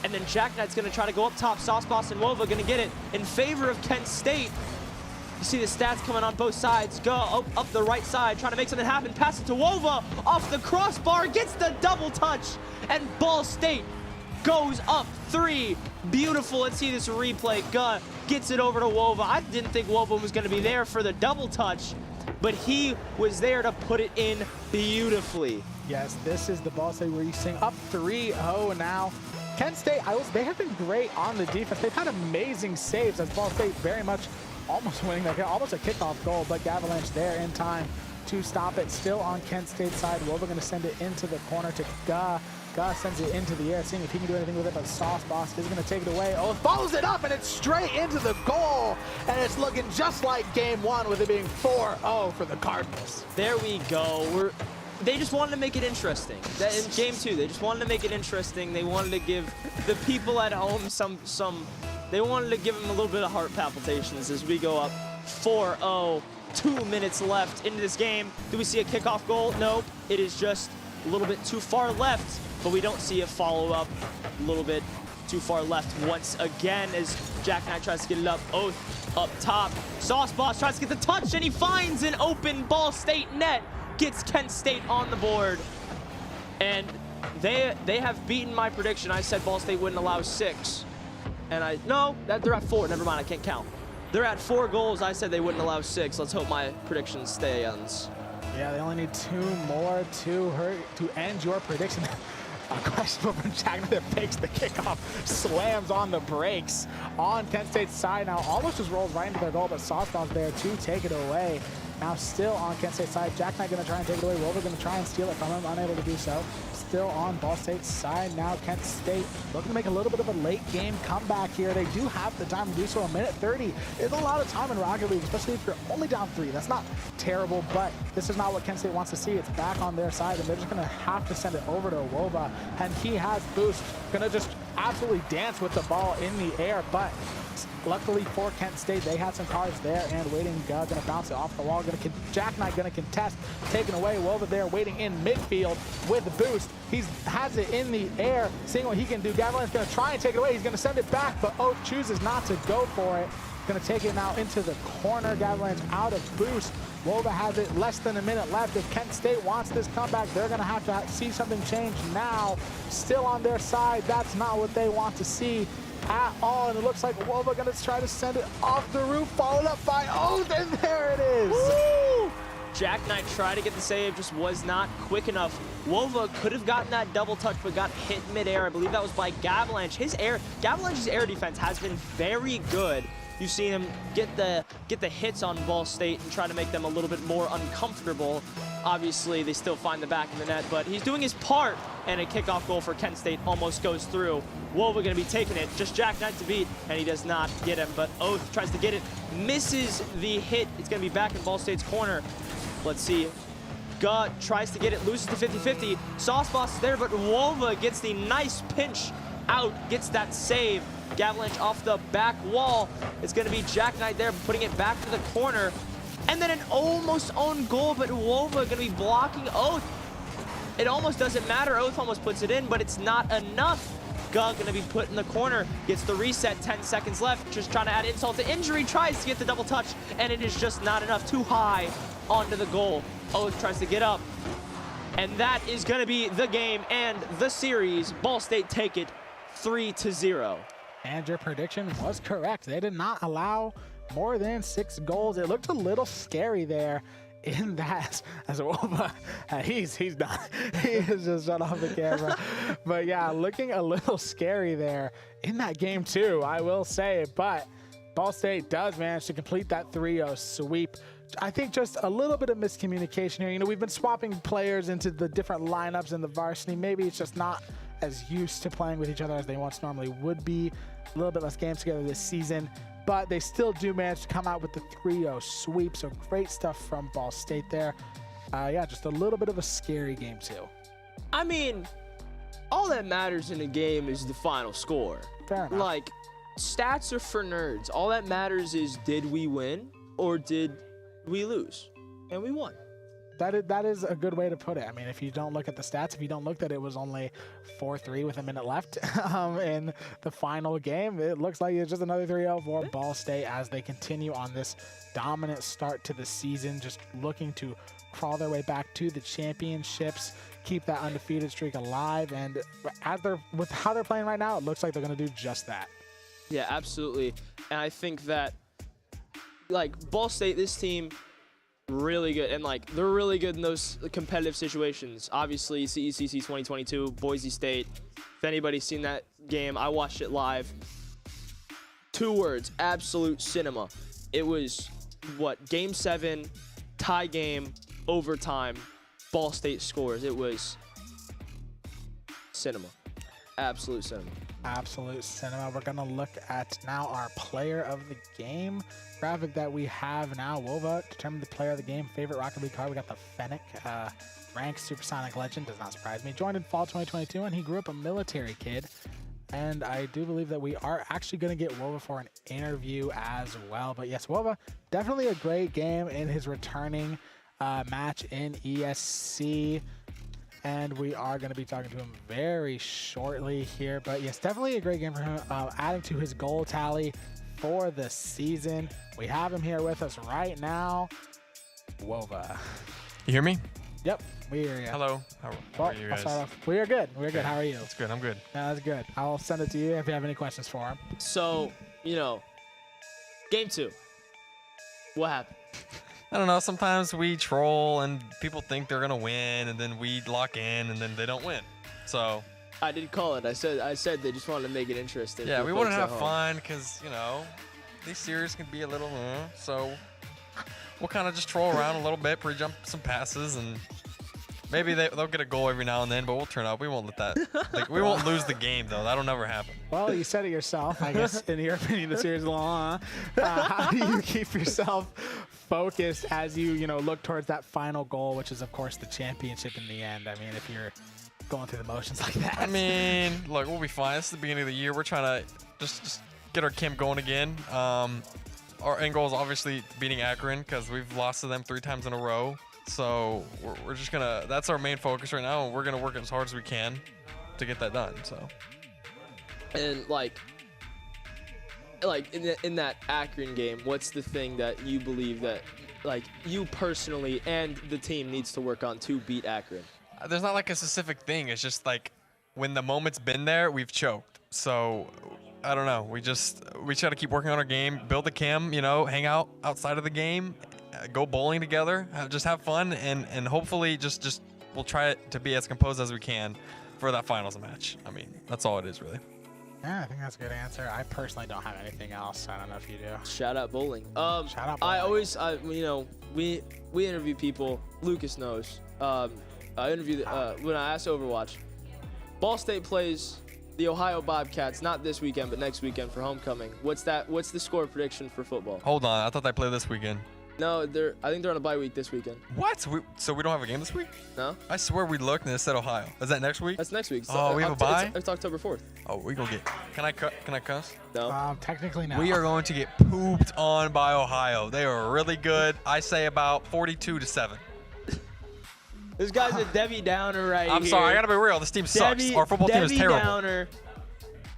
And then Jack Knight's going to try to go up top. Sauceboss and Wova going to get it in favor of Kent State. You see the stats coming on both sides. Go up the right side, trying to make something happen. Pass it to Wova off the crossbar, gets the double touch, and Ball State goes up 3. Beautiful. Let's see this replay. Guh gets it over to Wova. I didn't think Wova was going to be there for the double touch, but he was there to put it in beautifully. Yes, this is the Ball State where you sing up 3-0 now. Kent State, they have been great on the defense. They've had amazing saves as Ball State very much almost winning, almost a kickoff goal, but Gavalanche there in time to stop it. Still on Kent State's side. Wova going to send it into the corner to Guh. Guh sends it into the air, seeing if he can do anything with it, but Sauce Boss is going to take it away. Oh, follows it up, and it's straight into the goal, and it's looking just like game 1 with it being 4-0 for the Cardinals. There we go. They just wanted to make it interesting. In game 2, they just wanted to make it interesting. They wanted to give the people at home they wanted to give them a little bit of heart palpitations as we go up 4-0. 2 minutes left into this game. Do we see a kickoff goal? Nope. It is just a little bit too far left, but we don't see a follow-up. A little bit too far left once again as Jack Knight tries to get it up. Oath up top. Sauce Boss tries to get the touch, and he finds an open Ball State net. Gets Kent State on the board. And they have beaten my prediction. I said Ball State wouldn't allow 6. And they're at 4. Never mind, I can't count. They're at 4 goals. I said they wouldn't allow 6. Let's hope my prediction stands. Yeah, they only need 2 more to end your prediction. Questionable from Jack that fakes the kickoff, slams on the brakes on Kent State's side now, almost just rolls right into their goal, but Softball's there to take it away. Now still on Kent State's side, Jack Knight gonna try and take it away. Wolver gonna try and steal it from him, unable to do so. Still on Ball State's side now, Kent State looking to make a little bit of a late game comeback here. They do have the time to do so. A minute 30 is a lot of time in Rocket League, especially if you're only down 3. That's not terrible, but this is not what Kent State wants to see. It's back on their side, and they're just gonna have to send it over to Wova, and he has boost. Gonna just absolutely dance with the ball in the air, but luckily for Kent State, they had some cards there and waiting, gonna bounce it off the wall. Jack Knight gonna contest, taken away. Wova there waiting in midfield with the boost. He has it in the air, seeing what he can do. Gavilan's gonna try and take it away. He's gonna send it back, but Oath chooses not to go for it. Gonna take it now into the corner. Gavilan's out of boost. Wova has it, less than a minute left. If Kent State wants this comeback, they're gonna have to see something change now. Still on their side, that's not what they want to see at all, and it looks like Wova gonna try to send it off the roof, followed up by Oath, and there it is. Woo! Jack Knight tried to get the save, just was not quick enough. Wova could have gotten that double touch, but got hit midair. I believe that was by Gavalanche. Gavalanche's air defense has been very good. You've seen him get the hits on Ball State and try to make them a little bit more uncomfortable. Obviously, they still find the back of the net, but he's doing his part, and a kickoff goal for Kent State almost goes through. Wova gonna be taking it, just Jack Knight to beat, and he does not get him, but Oath tries to get it, misses the hit. It's gonna be back in Ball State's corner. Let's see. Gut tries to get it, loses to 50-50. Sauceboss is there, but Wova gets the nice pinch out, gets that save. Gavalanche off the back wall. It's gonna be Jack Knight there, putting it back to the corner. And then an almost own goal, but Wova gonna be blocking Oath. It almost doesn't matter. Oath almost puts it in, but it's not enough. Gug gonna be put in the corner, gets the reset, 10 seconds left, just trying to add insult to injury, tries to get the double touch, and it is just not enough, too high onto the goal. Oath tries to get up, and that is gonna be the game and the series. Ball State take it 3-0. And your prediction was correct. They did not allow more than 6 goals. It looked a little scary there in that, as Wova, he's done. He is just shut off the camera. But yeah, looking a little scary there in that game too, I will say. But Ball State does manage to complete that 3-0 sweep. I think just a little bit of miscommunication here. You know, we've been swapping players into the different lineups in the varsity. Maybe it's just not as used to playing with each other as they once normally would be. A little bit less games together this season, but they still do manage to come out with the 3-0 sweep. So great stuff from Ball State there. Yeah, just a little bit of a scary game too. I mean, all that matters in a game is the final score. Fair enough. Like, stats are for nerds. All that matters is, did we win or did we lose? And we won. That is a good way to put it. I mean, if you don't look at the stats, if you don't look that it was only 4-3 with a minute left in the final game, it looks like it's just another 3-0 for Ball State as they continue on this dominant start to the season, just looking to crawl their way back to the championships, keep that undefeated streak alive, and with how they're playing right now, it looks like they're going to do just that. Yeah, absolutely. And I think that, like, Ball State, this team, really good, and like they're really good in those competitive situations. Obviously, CECC 2022, Boise State. If anybody's seen that game, I watched it live. 2 words: absolute cinema. It was what, game 7, tie game, overtime. Ball State scores. It was cinema, absolute cinema. Absolute cinema. We're gonna look at now our player of the game graphic that we have now. Wova determined the player of the game. Favorite Rocket League card, we got the Fennec ranked Supersonic Legend. Does not surprise me. Joined in fall 2022, and he grew up a military kid. And I do believe that we are actually going to get Wova for an interview as well. But yes, Wova, definitely a great game in his returning match in ESC. And we are going to be talking to him very shortly here. But yes, definitely a great game for him, adding to his goal tally for the season. We have him here with us right now. Wova. You hear me? Yep, we hear you. Hello. How are you I'll guys? start off. We are good. We're good. How are you? That's good. I'm good. Yeah, that's good. I'll send it to you if you have any questions for him. So, game 2. What happened? I don't know. Sometimes we troll and people think they're gonna win, and then we lock in, and then they don't win. So I did call it. I said they just wanted to make it interesting. yeah, for we folks wanted to at have home. fun because these series can be a little. So we'll kind of just troll around a little bit, pre-jump some passes, and maybe they'll get a goal every now and then, but we'll turn up. We won't let that. We won't lose the game though. That'll never happen. Well, you said it yourself. I guess, in your opinion, the series is long. How do you keep yourself focused as you, look towards that final goal, which is, of course, the championship in the end? I mean, if you're going through the motions like that. I mean, look, we'll be fine. This is the beginning of the year. We're trying to just get our camp going again. Our end goal is obviously beating Akron because we've lost to them 3 times in a row. So we're just gonna. That's our main focus right now, and we're gonna work as hard as we can to get that done. So. And in that Akron game, what's the thing that you believe that you personally and the team needs to work on to beat Akron? There's not like a specific thing. It's just like when the moment's been there, we've choked. So I don't know. We try to keep working on our game, build the chem, hang out outside of the game, go bowling together, just have fun, and hopefully just we'll try to be as composed as we can for that finals match. I mean, that's all it is really. Yeah, I think that's a good answer. I personally don't have anything else. I don't know if you do. Shout out bowling. Shout out bowling. I always, we interview people. Lucas knows. I interviewed when I asked Overwatch. Ball State plays the Ohio Bobcats not this weekend, but next weekend for homecoming. What's the score prediction for football? Hold on, I thought they played this weekend. No, I think they're on a bye week this weekend. What? So we don't have a game this week? No. I swear we looked and it said Ohio. Is that next week? That's next week. Oh, we have a bye? It's October 4th. Oh, we gonna get. Can I cuss? No. Technically no. We are going to get pooped on by Ohio. They are really good. I say about 42-7. This guy's a Debbie Downer right here. I'm sorry. I gotta be real. This team sucks. Our football team is terrible.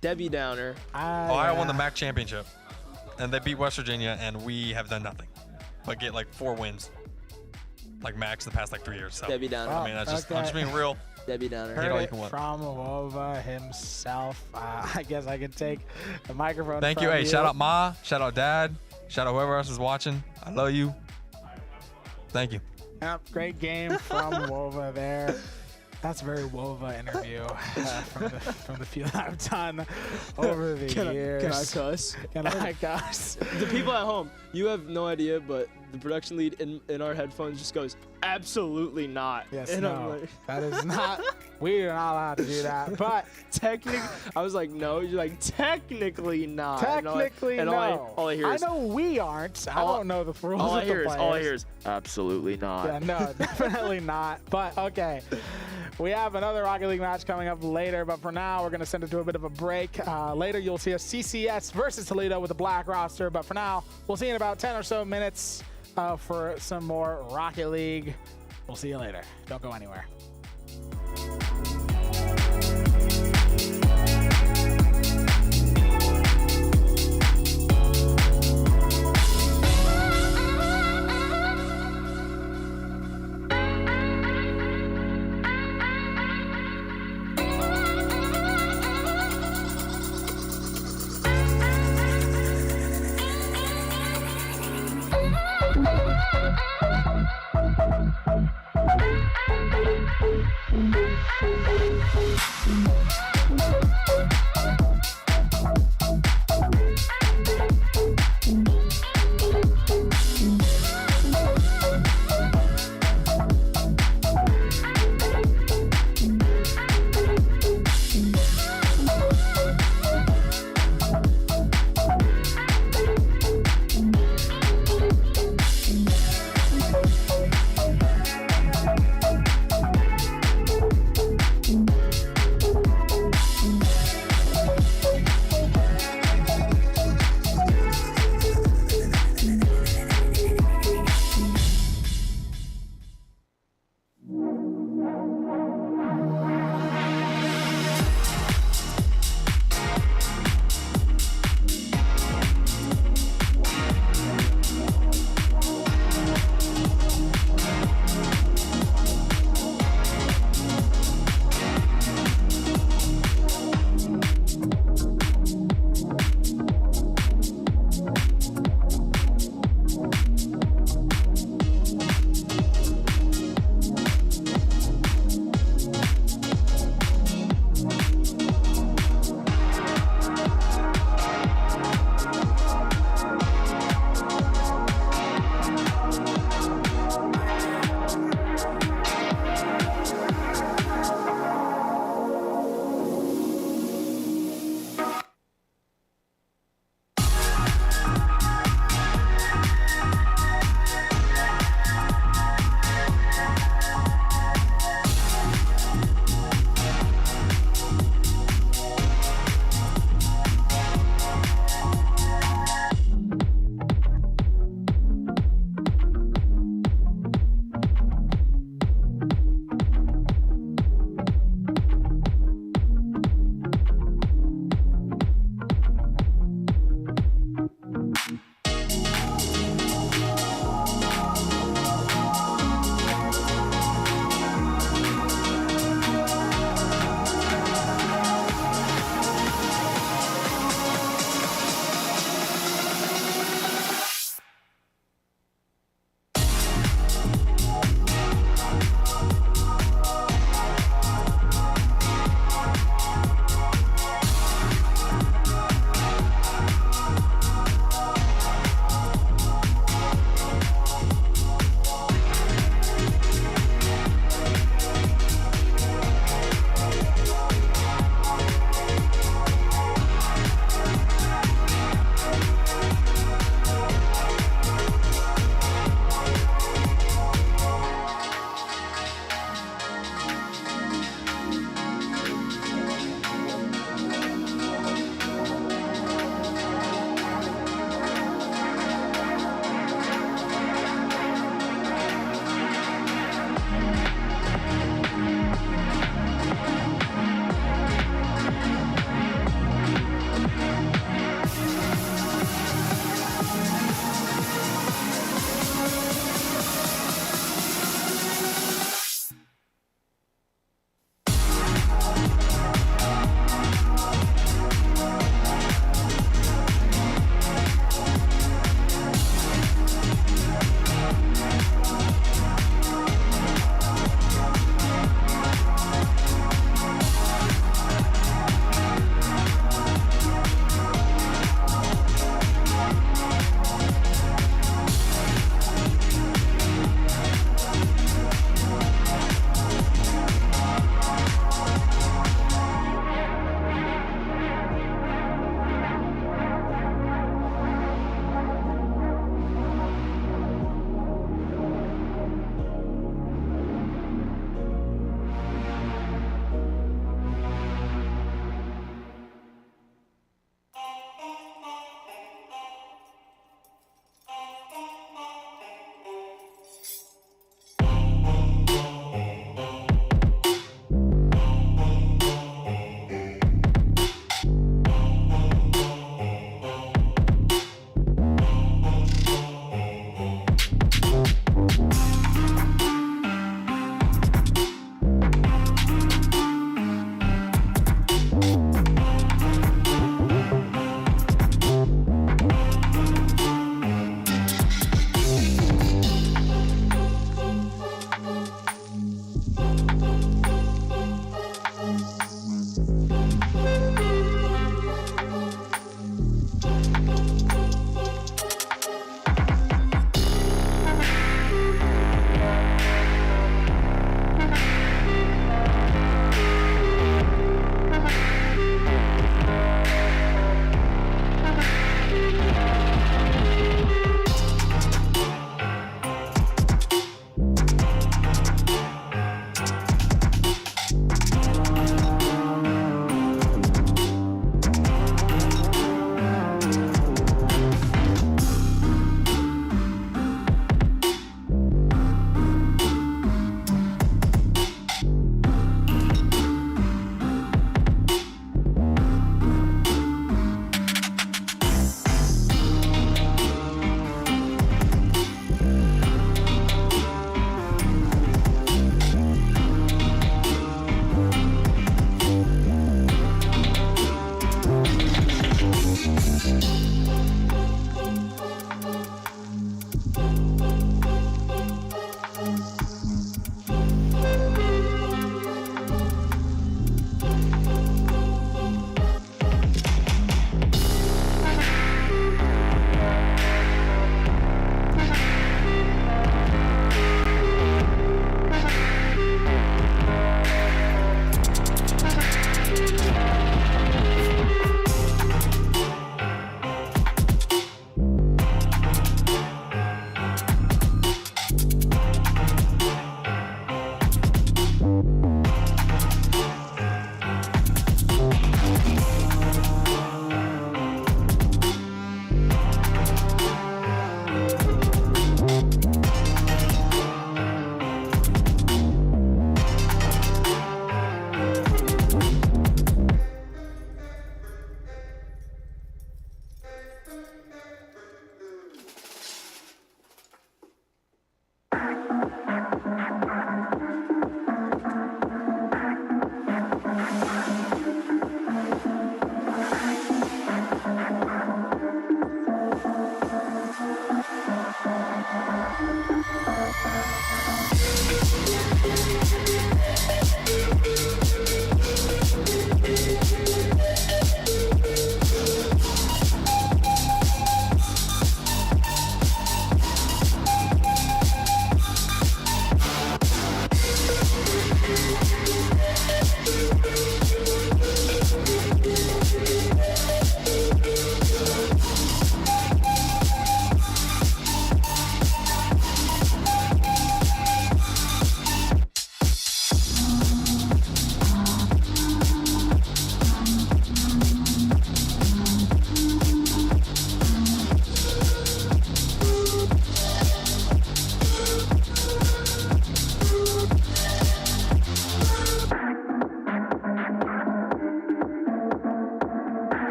Debbie Downer. Ohio won the MAC championship, and they beat West Virginia, and we have done nothing but get 4 wins, max the past 3 years. So Debbie Downer. I mean, I'm just being real. Debbie Downer. Hate all you Heard can it want. from Wova himself. I guess I can take the microphone. Thank you. from Hey, shout out Ma. Shout out Dad. Shout out whoever else is watching. I love you. Thank you. Yep, great game from Wova there. That's a very Wova interview from the few that I've done over the years. Can I cuss? Can I cuss? The people at home, you have no idea, but the production lead in our headphones just goes, absolutely not. Yes, and I'm no, like, that is not. We are not allowed to do that. But technically, I was like, no. You're like, technically not. technically, and no. all I hear is, I know we aren't. I don't know the rules all of I the hear is, players. all I hear is, absolutely not. Yeah, no, definitely not. But okay. We have another Rocket League match coming up later, but for now, we're going to send it to a bit of a break. Later, you'll see a CCS versus Toledo with a black roster, but for now, we'll see you in about 10 or so minutes for some more Rocket League. We'll see you later. Don't go anywhere.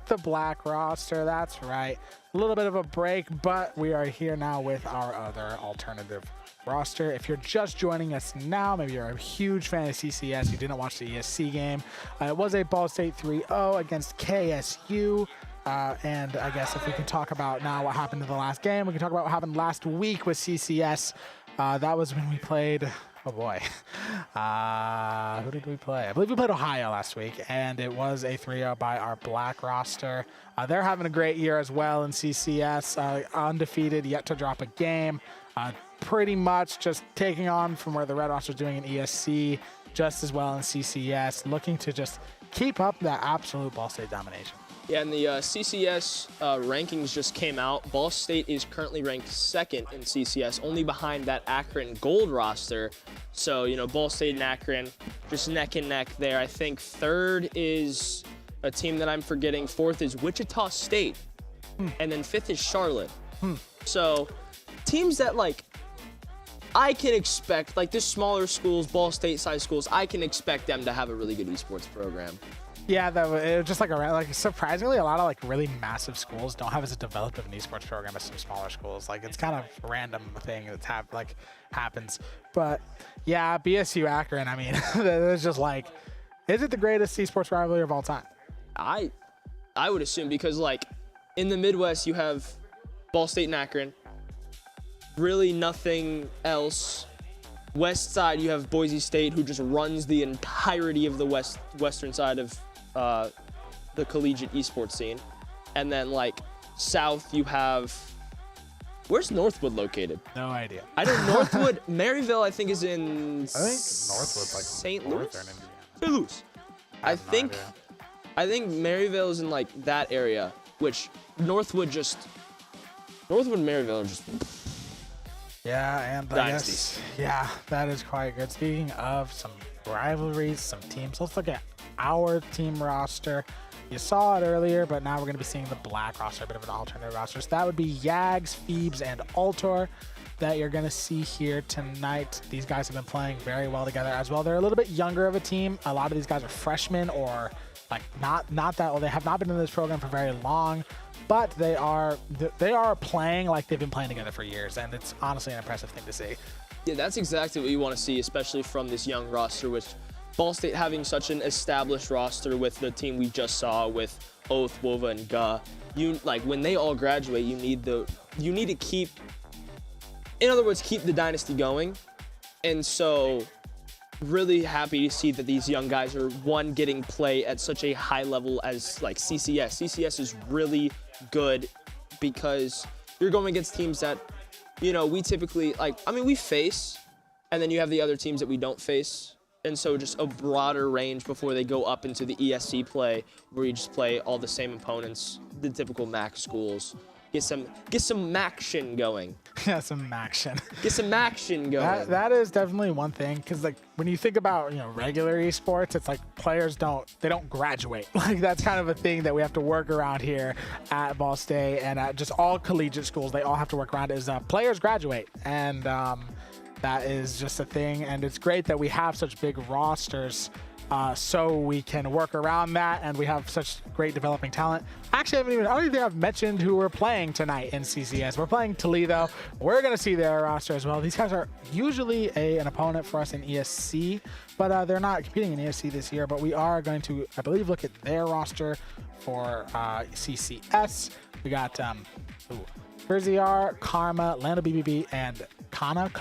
The black roster, that's right. A little bit of a break, but we are here now with our other alternative roster. If you're just joining us now, maybe you're a huge fan of CCS, you didn't watch the ESC game. It was a Ball State 3-0 against KSU. And I guess if we can talk about now what happened in the last game, we can talk about what happened last week with CCS. That was when we played, oh boy, who did we play? I believe we played Ohio last week, and it was a 3-0 by our black roster. They're having a great year as well in CCS, undefeated, yet to drop a game. Pretty much just taking on from where the red roster is doing in ESC, just as well in CCS, looking to just keep up that absolute Ball State domination. Yeah, and the CCS rankings just came out. Ball State is currently ranked second in CCS, only behind that Akron Gold roster. So, you know, Ball State and Akron just neck and neck there. I think third is a team that I'm forgetting. Fourth is Wichita State. And then fifth is Charlotte. So, teams that, like, I can expect, like, the smaller schools, Ball State-sized schools, I can expect them to have a really good esports program. Yeah, that was just like surprisingly, a lot of like really massive schools don't have as developed of an esports program as some smaller schools. Like it's kind of a random thing that's happens. But yeah, BSU Akron. I mean, it's just like, is it the greatest esports rivalry of all time? I would assume, because like in the Midwest you have Ball State and Akron. Really nothing else. West side you have Boise State, who just runs the entirety of the western side of the collegiate esports scene. And then like south you have, where's Northwood located? No idea. I know Northwood, Maryville I think is in I think Northwood's like St. Louis. northern Indiana. St. Louis. I no think idea. Maryville is in like that area, which Northwood and Maryville are just Yeah, and I dynasties. guess, yeah, that is quite good. Speaking of some rivalries, some teams, let's look at our team roster. You saw it earlier, but now we're going to be seeing the black roster, a bit of an alternate roster. So that would be Yags, Phoebes, and Altor that you're going to see here tonight. These guys have been playing very well together as well. They're a little bit younger of a team. A lot of these guys are freshmen or like not that old. They have not been in this program for very long, but they are playing like they've been playing together for years, and it's honestly an impressive thing to see. Yeah, that's exactly what you want to see, especially from this young roster, which Ball State having such an established roster with the team we just saw with Oath, Wova, and Ga. You like when they all graduate, you need to keep, in other words, keep the dynasty going. And so really happy to see that these young guys are getting play at such a high level as like CCS. CCS is really good because you're going against teams that, we typically we face, and then you have the other teams that we don't face. And so just a broader range before they go up into the ESC play, where you just play all the same opponents, the typical MAC schools. Get some action going. Yeah, some action. Get some action going. That is definitely one thing, because like when you think about regular esports, it's like players don't graduate. Like that's kind of a thing that we have to work around here at Ball State and at just all collegiate schools. They all have to work around is players graduate, and that is just a thing. And it's great that we have such big rosters. So we can work around that, and we have such great developing talent. Actually, I don't even think I've mentioned who we're playing tonight in CCS. We're playing Toledo. We're going to see their roster as well. These guys are usually an opponent for us in ESC, but they're not competing in ESC this year. But we are going to, I believe, look at their roster for CCS. We got Kurziar, Karma, Lando BBB, and Kona.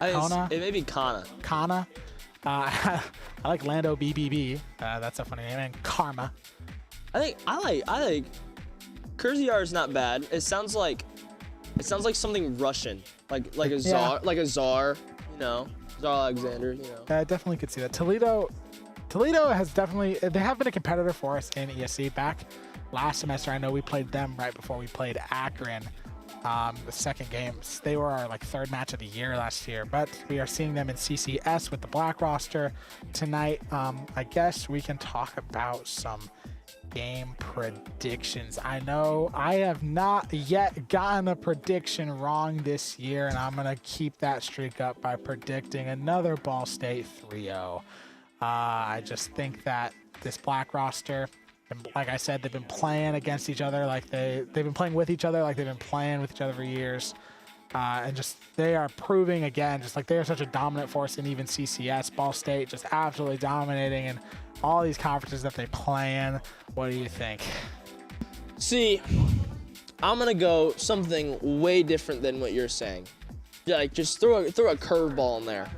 It may be Kana. I like Lando BBB. That's a funny name. And Karma. I like Kurziar is not bad. It sounds like something Russian, like a czar, Czar Alexander. I definitely could see that. Toledo has they have been a competitor for us in ESC back last semester. I know we played them right before we played Akron. The second game. They were our third match of the year last year, but we are seeing them in CCS with the black roster tonight. I guess we can talk about some game predictions. I know I have not yet gotten a prediction wrong this year, and I'm gonna keep that streak up by predicting another Ball State 3-0. I just think that this black roster, and like I said, they've been playing against each other they've been playing with each other like they've been playing with each other for years. And just they are proving again, just like they are such a dominant force in even CCS. Ball State just absolutely dominating in all these conferences that they play in. What do you think? See, I'm going to go something way different than what you're saying. Like, just throw a curveball in there.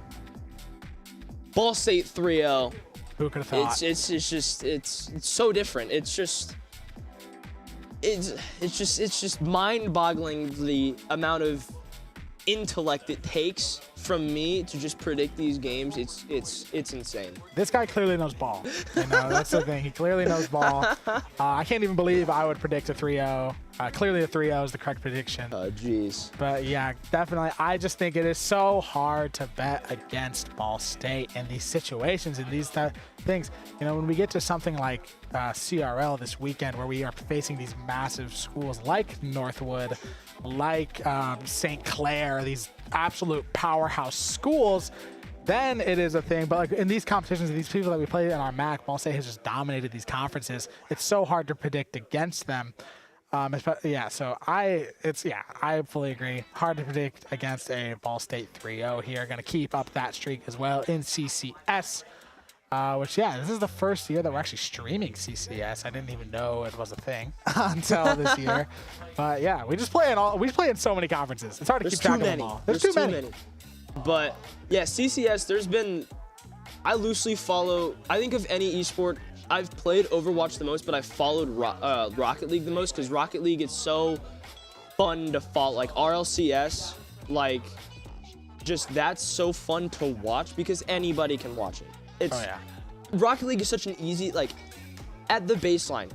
Ball State 3-0. Who could have thought? It's so different. It's just mind-boggling the amount of intellect it takes from me to just predict these games. It's insane. This guy clearly knows ball. That's the thing. He clearly knows ball. I can't even believe I would predict a 3-0. Clearly a 3-0 is the correct prediction. Oh, jeez. But yeah, definitely. I just think it is so hard to bet against Ball State in these situations and these things. When we get to something like CRL this weekend, where we are facing these massive schools like Northwood, like St. Clair, these absolute powerhouse schools, then it is a thing. But in these competitions, these people that we play in our MAC, Ball State has just dominated these conferences. It's so hard to predict against them. So I fully agree. Hard to predict against a Ball State 3-0 here. Going to keep up that streak as well in CCS. Which, yeah, this is the first year that we're actually streaming CCS. I didn't even know it was a thing until this year. But yeah, we play in so many conferences. It's hard to keep track of them all. There's too many. But yeah, CCS, I loosely follow, I think of any esport, I've played Overwatch the most, but I've followed Rocket League the most because Rocket League is so fun to follow. Like RLCS, like just that's so fun to watch because anybody can watch it. Rocket League is such an easy, like at the baseline,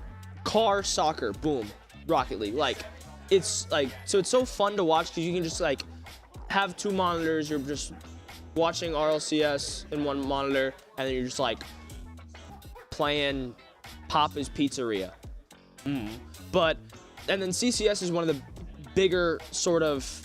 car, soccer, boom, Rocket League. Like it's like, so it's so fun to watch because you can just like have 2 monitors, you're just watching RLCS in one monitor, and then you're just like playing Papa's Pizzeria. But, and then CCS is one of the bigger sort of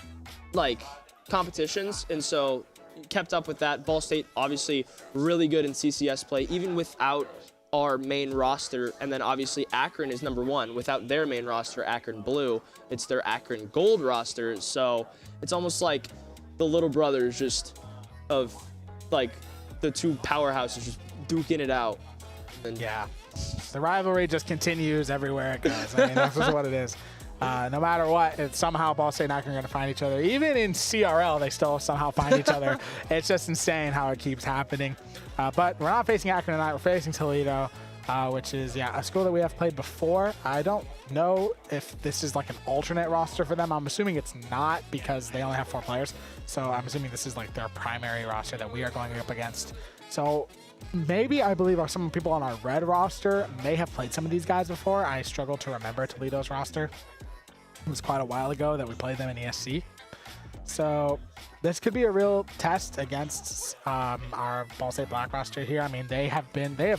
like competitions, and so kept up with that. Ball State obviously really good in CCS play, even without our main roster, and then obviously Akron is number 1. Without their main roster, Akron Blue, it's their Akron Gold roster, so it's almost like the little brothers just of like the 2 powerhouses just duking it out. And yeah, the rivalry just continues everywhere it goes. I mean, that's just what it is. No matter what, it's somehow Ball State and Akron are going to find each other. Even in CRL, they still somehow find each other. It's just insane how it keeps happening. But we're not facing Akron tonight. We're facing Toledo, which is, yeah, a school that we have played before. I don't know if this is like an alternate roster for them. I'm assuming it's not because they only have 4 players. So I'm assuming this is like their primary roster that we are going up against. So maybe I believe some people on our red roster may have played some of these guys before. I struggle to remember Toledo's roster. It was quite a while ago that we played them in ESC. So this could be a real test against our Ball State Black roster here. I mean, they have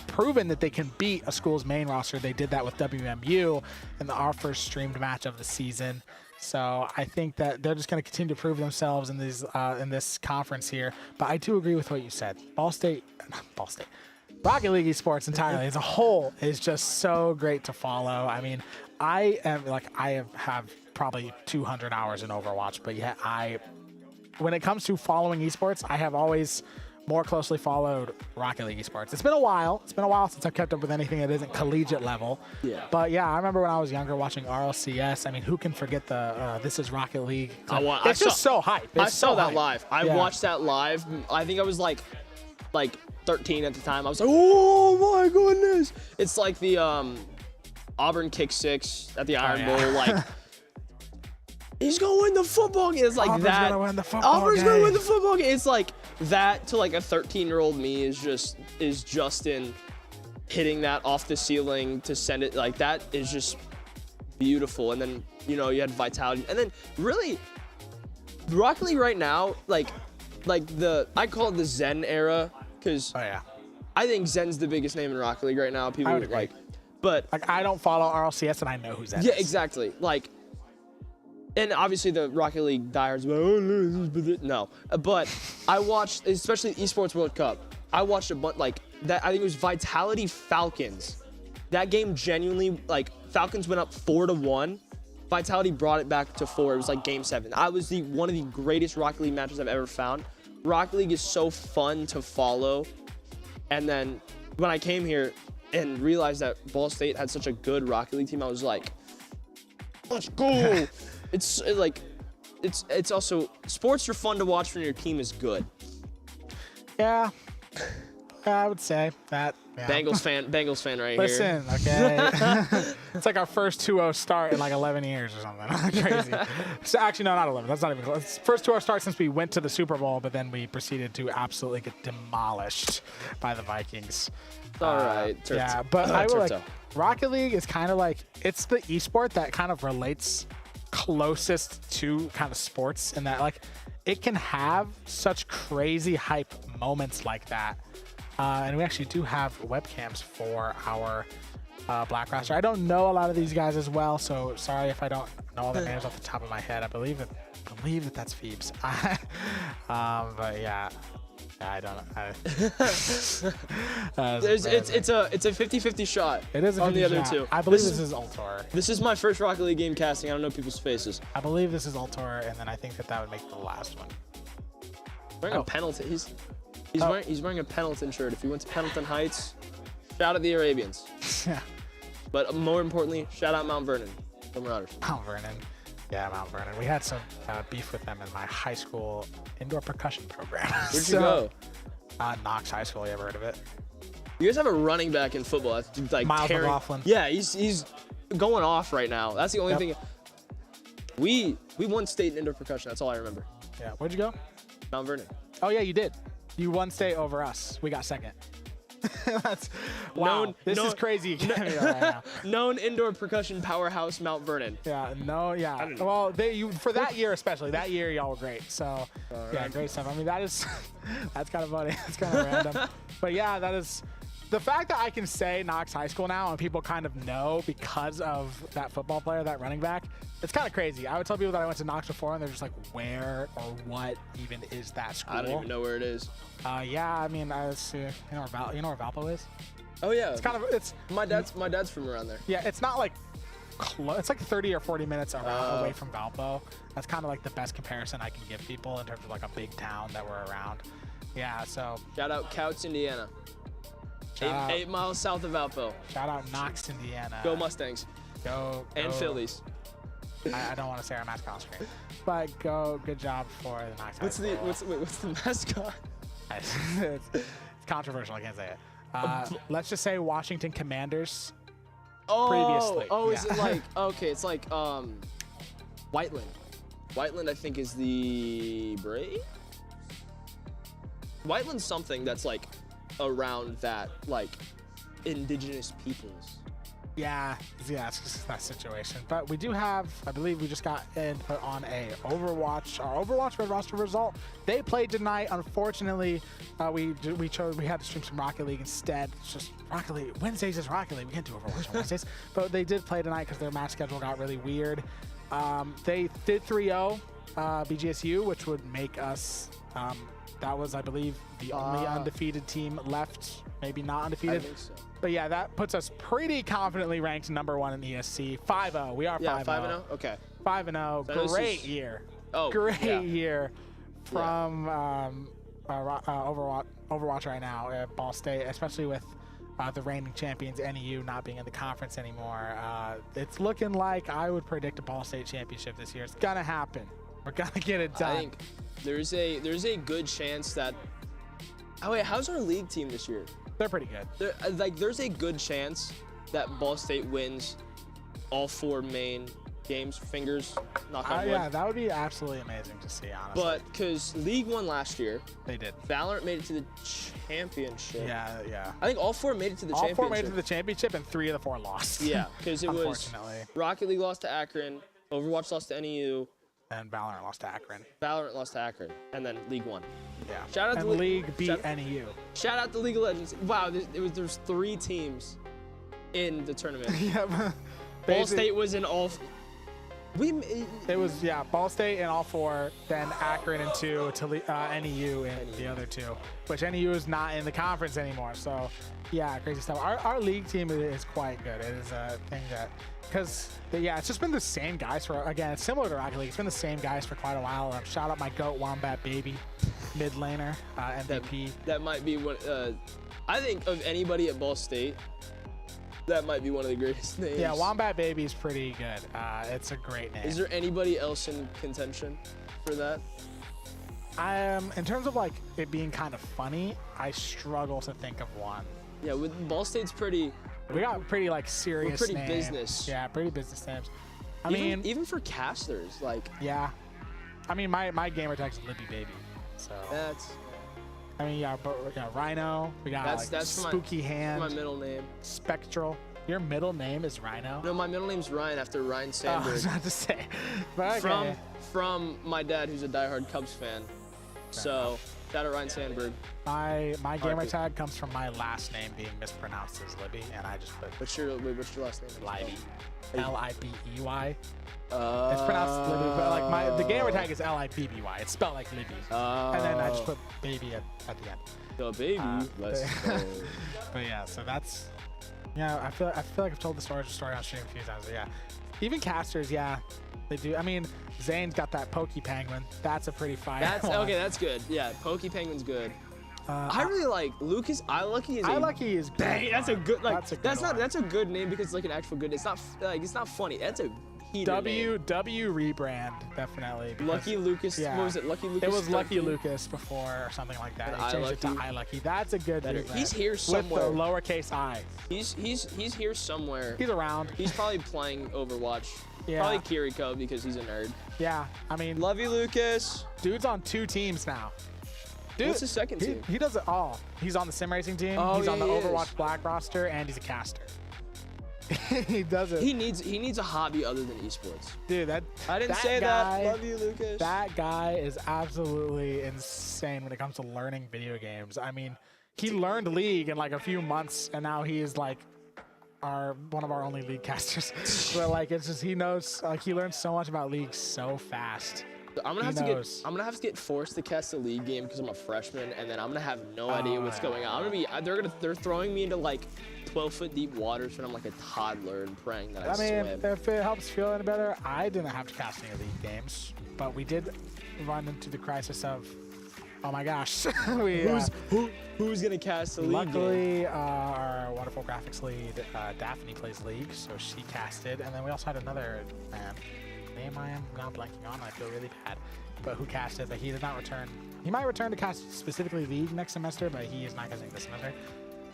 proven that they can beat a school's main roster. They did that with WMU in our first streamed match of the season. So I think that they're just going to continue to prove themselves in this conference here. But I do agree with what you said. Rocket League Esports entirely as a whole is just so great to follow. I mean, I have probably 200 hours in Overwatch, but yet when it comes to following esports, I have always more closely followed Rocket League Esports. It's been a while. It's been a while since I've kept up with anything that isn't collegiate level. Yeah. But yeah, I remember when I was younger watching RLCS. I mean, who can forget the This is Rocket League? It's just so hype. I saw that live. I watched that live. I think I was like 13 at the time. I was like, oh my goodness. It's like the Auburn kick 6 at the Iron Bowl. Like, he's going to win the football game. It's like Auburn's that. Gonna win the football Auburn's game. going to win the football game. It's like that to like a 13-year-old me is Justin hitting that off the ceiling to send it. Like, that is just beautiful. And then, you know, you had Vitality. And then really, Rocket League right now, I call it the Zen era because I think Zen's the biggest name in Rocket League right now. People like, but like I don't follow RLCS and I know who Zen is. Yeah, exactly. Like, and obviously the Rocket League diehards, no. But I watched, especially Esports World Cup. I watched a bunch like that. I think it was Vitality Falcons. That game genuinely, like, Falcons went up 4-1. Vitality brought it back to 4. It was like game 7. I was one of the greatest Rocket League matches I've ever found. Rocket League is so fun to follow. And then when I came here and realized that Ball State had such a good Rocket League team, I was like, let's go. It's also, sports are fun to watch when your team is good. Yeah. I would say that. Yeah. Bengals fan right Listen, here. okay. It's like our first 2-0 start in like 11 years or something. Crazy. So actually, no, not 11. That's not even close. It's first 2-0 start since we went to the Super Bowl, but then we proceeded to absolutely get demolished by the Vikings. All right. Yeah, but I will like Rocket League is kind of like, it's the esport that kind of relates closest to kind of sports in that, like, it can have such crazy hype moments like that. And we actually do have webcams for our Black roster. I don't know a lot of these guys as well, so sorry if I don't know all their names off the top of my head. I believe that that's Phoebes. But yeah, I don't know. It's a 50-50 shot. It is a 50 on the other shot. two. I believe this is Altor. This is my first Rocket League game casting. I don't know people's faces. I believe this is Altor, and then I think that would make the last one. We're going penalties. He's wearing a Pendleton shirt. If you went to Pendleton Heights, shout out the Arabians. Yeah. But more importantly, shout out Mount Vernon, the Marauders. Mount Vernon. Yeah, Mount Vernon. We had some beef with them in my high school indoor percussion program. Where'd you go? Knox High School. You ever heard of it? You guys have a running back in football. That's like Miles tearing. McLaughlin. Yeah, he's going off right now. That's the only thing. We won state in indoor percussion. That's all I remember. Yeah. Where'd you go? Mount Vernon. Oh yeah, you did. You won state over us. We got second. That's wow. This is crazy right now. Known indoor percussion powerhouse, Mount Vernon. Yeah. No. Yeah. Well, for that year especially. That year y'all were great. So yeah, great stuff. I mean, that's kind of funny. That's kind of random. But yeah, that is. The fact that I can say Knox High School now and people kind of know because of that football player, that running back, it's kind of crazy. I would tell people that I went to Knox before and they're just like, where or what even is that school? I don't even know where it is. Yeah, I mean, you know where Valpo is? Oh yeah. It's my dad's from around there. Yeah, it's not like close. It's like 30 or 40 minutes away from Valpo. That's kind of like the best comparison I can give people in terms of like a big town that we're around. Yeah, so. Shout out Couts, Indiana. 8 miles south of Valpo. Shout out Knox, Indiana. Go Mustangs. Go. And Phillies. I don't want to say our mascot on screen, but good job for the Knox High School. What's the mascot? It's controversial. I can't say it. Let's just say Washington Commanders. Previously. Oh, is it like okay? It's like Whiteland. Whiteland, I think, is the Braves. Whiteland's something that's like around that like indigenous peoples. Yeah, it's just that situation. But we do have, I believe we just got input on our Overwatch Red roster result. They played tonight. Unfortunately, we had to stream some Rocket League instead. It's just Rocket League. Wednesdays is Rocket League. We can't do Overwatch on Wednesdays. But they did play tonight because their match schedule got really weird. They did 3-0 BGSU, which would make us, that was, I believe, the only undefeated team left. Maybe not undefeated. I think so. But yeah, that puts us pretty confidently ranked number 1 in the ESC. 5-0. We are 5-0. Yeah, 5-0. Okay. 5-0. So great year. Oh, great year from Overwatch right now at Ball State, especially with the reigning champions NEU not being in the conference anymore. It's looking like I would predict a Ball State championship this year. It's gonna happen. We're gonna get it done. I think there's a good chance that. Oh wait, how's our league team this year? They're pretty good. There's a good chance that Ball State wins all 4 main games. Fingers, knock on wood. Yeah, that would be absolutely amazing to see, honestly. But because League won last year, they did. Valorant made it to the championship. Yeah. I think all 4 made it to the championship. All 4 made it to the championship, and 3 of the 4 lost. Yeah, because it was unfortunately. Rocket League lost to Akron, Overwatch lost to NEU, and Valorant lost to Akron. Valorant lost to Akron, and then League won. Yeah. Shout out and to League beat NEU. Shout out to League of Legends. Wow, there's 3 teams in the tournament. Yeah. Ball State was in all. It was Ball State in all 4, then Akron in 2, to NEU in the other 2, which NEU is not in the conference anymore. So yeah, crazy stuff. Our league team is quite good. It is a thing that, because it's just been the same guys for, again, it's similar to Rocket League. It's been the same guys for quite a while. Shout out my GOAT Wombat Baby, mid laner, MVP. That might be one. I think of anybody at Ball State, that might be one of the greatest names. Yeah, Wombat Baby is pretty good. It's a great name. Is there anybody else in contention for that? In terms of like it being kind of funny, I struggle to think of one. Yeah, with Ball State's pretty. We got pretty like serious. We're pretty names. business. Yeah, pretty business names. I mean, mean, even for casters, like. Yeah, I mean, my gamer tag's Libby Baby, so. That's. I mean, but we got Rhino. We got that's Spooky Hand. That's my middle name. Spectral. Your middle name is Rhino? No, my middle name's Ryan after Ryan Sandberg. I was about to say. But okay. From my dad, who's a diehard Cubs fan. So, shout out Ryan Sandberg. My gamer tag comes from my last name being mispronounced as Libby, and I just put. What's your last name? Libby. Libby. It's pronounced Libby, but like the gamer tag is Libby. It's spelled like Libby. And then I just put baby at the end. The baby. Let's go. But yeah, so that's. Yeah, I feel like I've told the story on stream a few times. But yeah, even casters, they do. I mean, Zane's got that Pokey Penguin. That's a pretty fire. Okay. That's good. Yeah, Pokey Penguin's good. I really like Lucas iLucky. iLucky is Dang, that's a good like. That's a good That's not. one. That's a good name because it's like an actual good. It's not like it's not funny. That's a heater name. W rebrand definitely. because- Lucky Lucas. yeah. What was it? Lucky Lucas. It was Lucky 13? Lucas before or something like that. And He changed it to iLucky. iLucky. That's a good Better. rebrand. He's here somewhere. With the lowercase I. He's here somewhere. He's around. He's probably playing Overwatch. Yeah. Probably Kiriko because he's a nerd. Yeah, I mean, Love you, Lucas. dude's on 2 teams now. Dude, What's his second team? He does it all. He's on the sim racing team. Oh, he's on the yeah, he is. Overwatch Black roster, and he's a caster. He does it. He needs a hobby other than esports. Dude, I didn't that say guy, that. Love you, Lucas. That guy is absolutely insane when it comes to learning video games. I mean, he learned League in like a few months, and now he is like one of our only League casters. But like, it's just he knows. Like, he learns so much about League so fast. I'm gonna knows. have to get forced to cast a league game because I'm a freshman, and then I'm gonna have no idea what's yeah. going on. They're throwing me into like 12-foot deep waters when I'm like a toddler and praying that I I mean, swim. if it helps feel any better, I didn't have to cast any League games, but we did run into the crisis of, oh my gosh, Who's gonna cast a league game? luckily our wonderful graphics lead Daphne plays League, so she casted, and then we also had another man. Name I am now blanking on. I feel really bad, but who casted? But he did not return. He might return to cast specifically League next semester, but he is not casting this semester.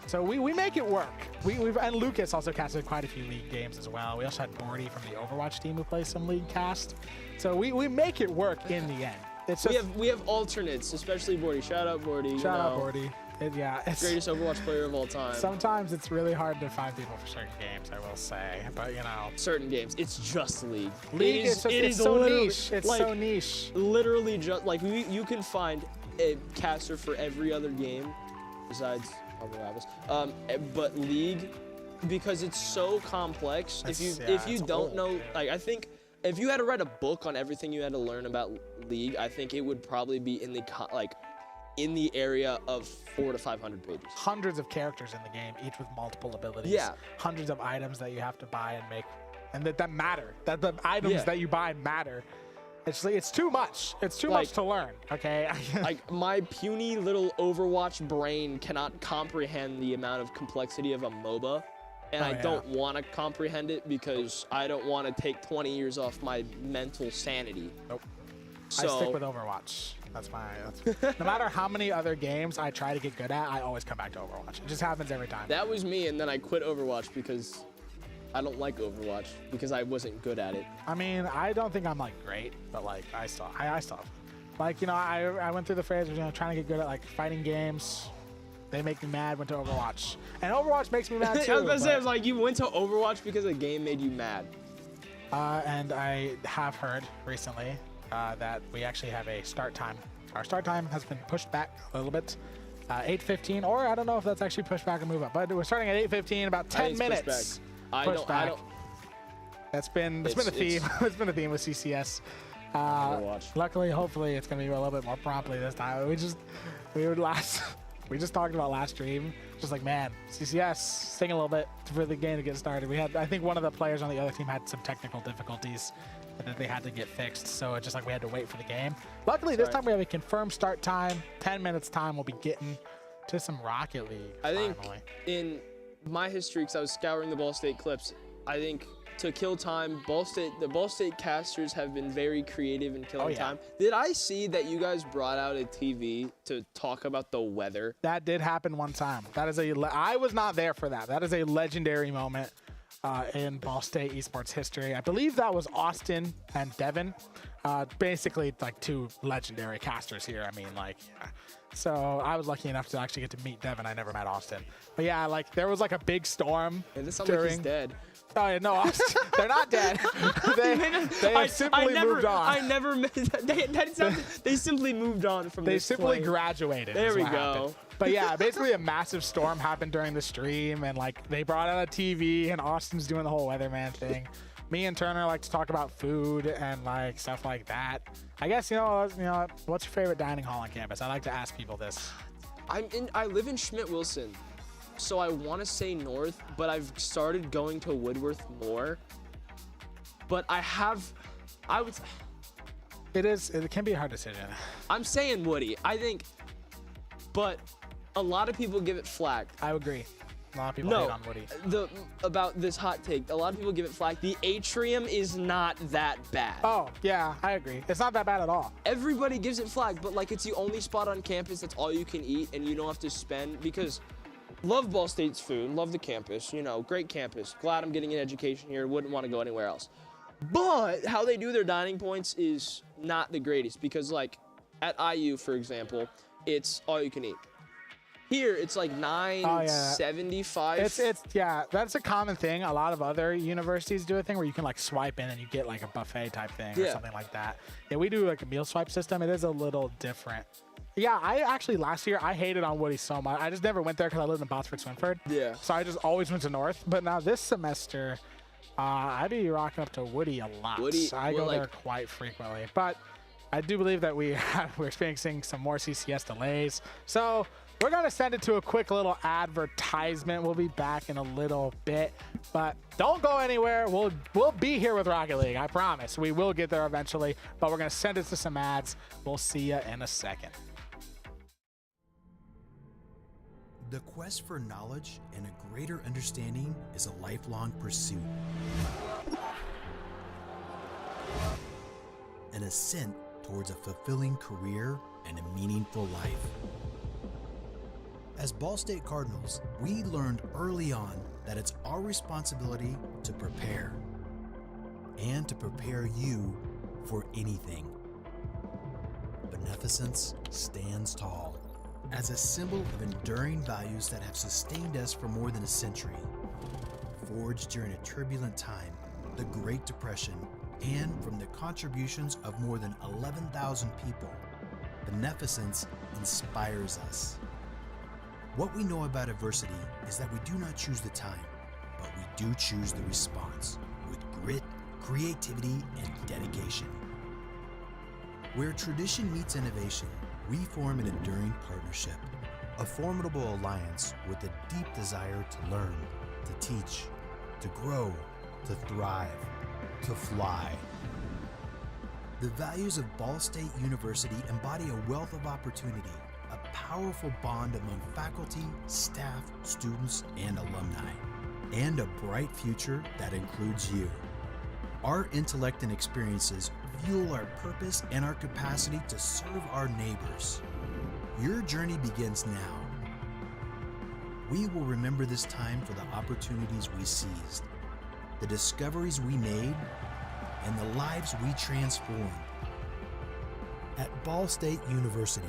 So we make it work. And Lucas also casted quite a few League games as well. We also had Bordy from the Overwatch team who plays some League cast. So we make it work in the end. It's just, We have alternates, especially Bordy. Shout out Bordy. shout out Bordy. It's Greatest Overwatch player of all time. sometimes it's really hard to find people for certain games, I will say. But you know, Certain games, it's just League. League is just, it's so niche. It's so niche. Literally just like you can find a caster for every other game besides Marvel Rivals. But League, because it's so complex. If you it's don't old. know, like I think if you had to write a book on everything you had to learn about League, I think it would probably be in the area of 400 to 500 pages. Hundreds of characters in the game, each with multiple abilities. Yeah. Hundreds of items that you have to buy and make, and that matter. That the items Yeah. that you buy matter. It's too much. It's too much to learn. Okay. Like my puny little Overwatch brain cannot comprehend the amount of complexity of a MOBA, and I don't want to comprehend it because I don't want to take 20 years off my mental sanity. Nope. So I stick with Overwatch. That's no matter how many other games I try to get good at, I always come back to Overwatch. It just happens every time. that was me, and then I quit Overwatch because I don't like Overwatch because I wasn't good at it. I mean, I don't think I'm like great, but like I still like, you know, I went through the phase of, you know, trying to get good at like fighting games. They make me mad. Went to Overwatch, and Overwatch makes me mad too. I was gonna say, I but- was like, you went to Overwatch because a game made you mad. And I have heard recently that we actually have a start time. Our start time has been pushed back a little bit, 8:15, or I don't know if that's actually pushed back or move up, but we're starting at 8:15, about 10 it's pushed minutes. I pushed don't. back. That's been the theme. It's been the theme with CCS. Overwatch. Luckily, hopefully, it's gonna be a little bit more promptly this time. We just talked about last stream, just like, man, CCS, sing a little bit for the game to get started. I think one of the players on the other team had some technical difficulties that they had to get fixed, so it's just like we had to wait for the game. Luckily, this time we have a confirmed start time, 10 minutes time. We'll be getting to some Rocket League. I think finally. in my history, because I was scouring the Ball State clips, I think to kill time, the Ball State casters have been very creative in killing time. Did I see that you guys brought out a TV to talk about the weather? That did happen one time. That is I was not there for that. That is a legendary moment in Ball State esports history. I believe that was Austin and Devin. Basically, like two legendary casters here. I mean, like, yeah. So I was lucky enough to actually get to meet Devin. I never met Austin. But yeah, like there was like a big storm. And this sounds like he's dead. Oh yeah, no, Austin, they're not dead. they have simply moved on. I never met. They simply moved on from. They this simply plane. graduated. There is we what go. happened. But yeah, basically a massive storm happened during the stream, and like they brought out a TV, and Austin's doing the whole weatherman thing. Me and Turner like to talk about food and like stuff like that. I guess you know what's your favorite dining hall on campus? I like to ask people this. I live in Schmidt-Wilson, so I want to say North, but I've started going to Woodworth more. But It can be a hard decision. I'm saying Woody. I think, but a lot of people give it flack. I agree. A lot of people hate on Woody. About this hot take, a lot of people give it flack. The atrium is not that bad. Oh, yeah, I agree. It's not that bad at all. Everybody gives it flack, but like it's the only spot on campus that's all you can eat and you don't have to spend, because love Ball State's food, love the campus, you know, great campus. Glad I'm getting an education here, wouldn't want to go anywhere else. But how they do their dining points is not the greatest, because like at IU, for example, it's all you can eat. Here, it's like $9.75. Yeah, that's a common thing. A lot of other universities do a thing where you can like swipe in and you get like a buffet type thing or something like that. Yeah, we do like a meal swipe system. It is a little different. Yeah, I actually last year I hated on Woody so much. I just never went there because I lived in Botsford, Swinford. Yeah. So I just always went to North. But now this semester, I be rocking up to Woody a lot. I go there quite frequently. But I do believe that we're experiencing some more CCS delays. So we're going to send it to a quick little advertisement. We'll be back in a little bit, but don't go anywhere. We'll be here with Rocket League. I promise. We will get there eventually, but we're going to send it to some ads. We'll see you in a second. The quest for knowledge and a greater understanding is a lifelong pursuit. An ascent towards a fulfilling career and a meaningful life. As Ball State Cardinals, we learned early on that it's our responsibility to prepare and to prepare you for anything. Beneficence stands tall as a symbol of enduring values that have sustained us for more than a century. Forged during a turbulent time, the Great Depression, and from the contributions of more than 11,000 people, beneficence inspires us. What we know about adversity is that we do not choose the time, but we do choose the response with grit, creativity, and dedication. Where tradition meets innovation, we form an enduring partnership, a formidable alliance with a deep desire to learn, to teach, to grow, to thrive, to fly. The values of Ball State University embody a wealth of opportunity, a powerful bond among faculty, staff, students, and alumni, and a bright future that includes you. Our intellect and experiences fuel our purpose and our capacity to serve our neighbors. Your journey begins now. We will remember this time for the opportunities we seized, the discoveries we made, and the lives we transformed. At Ball State University,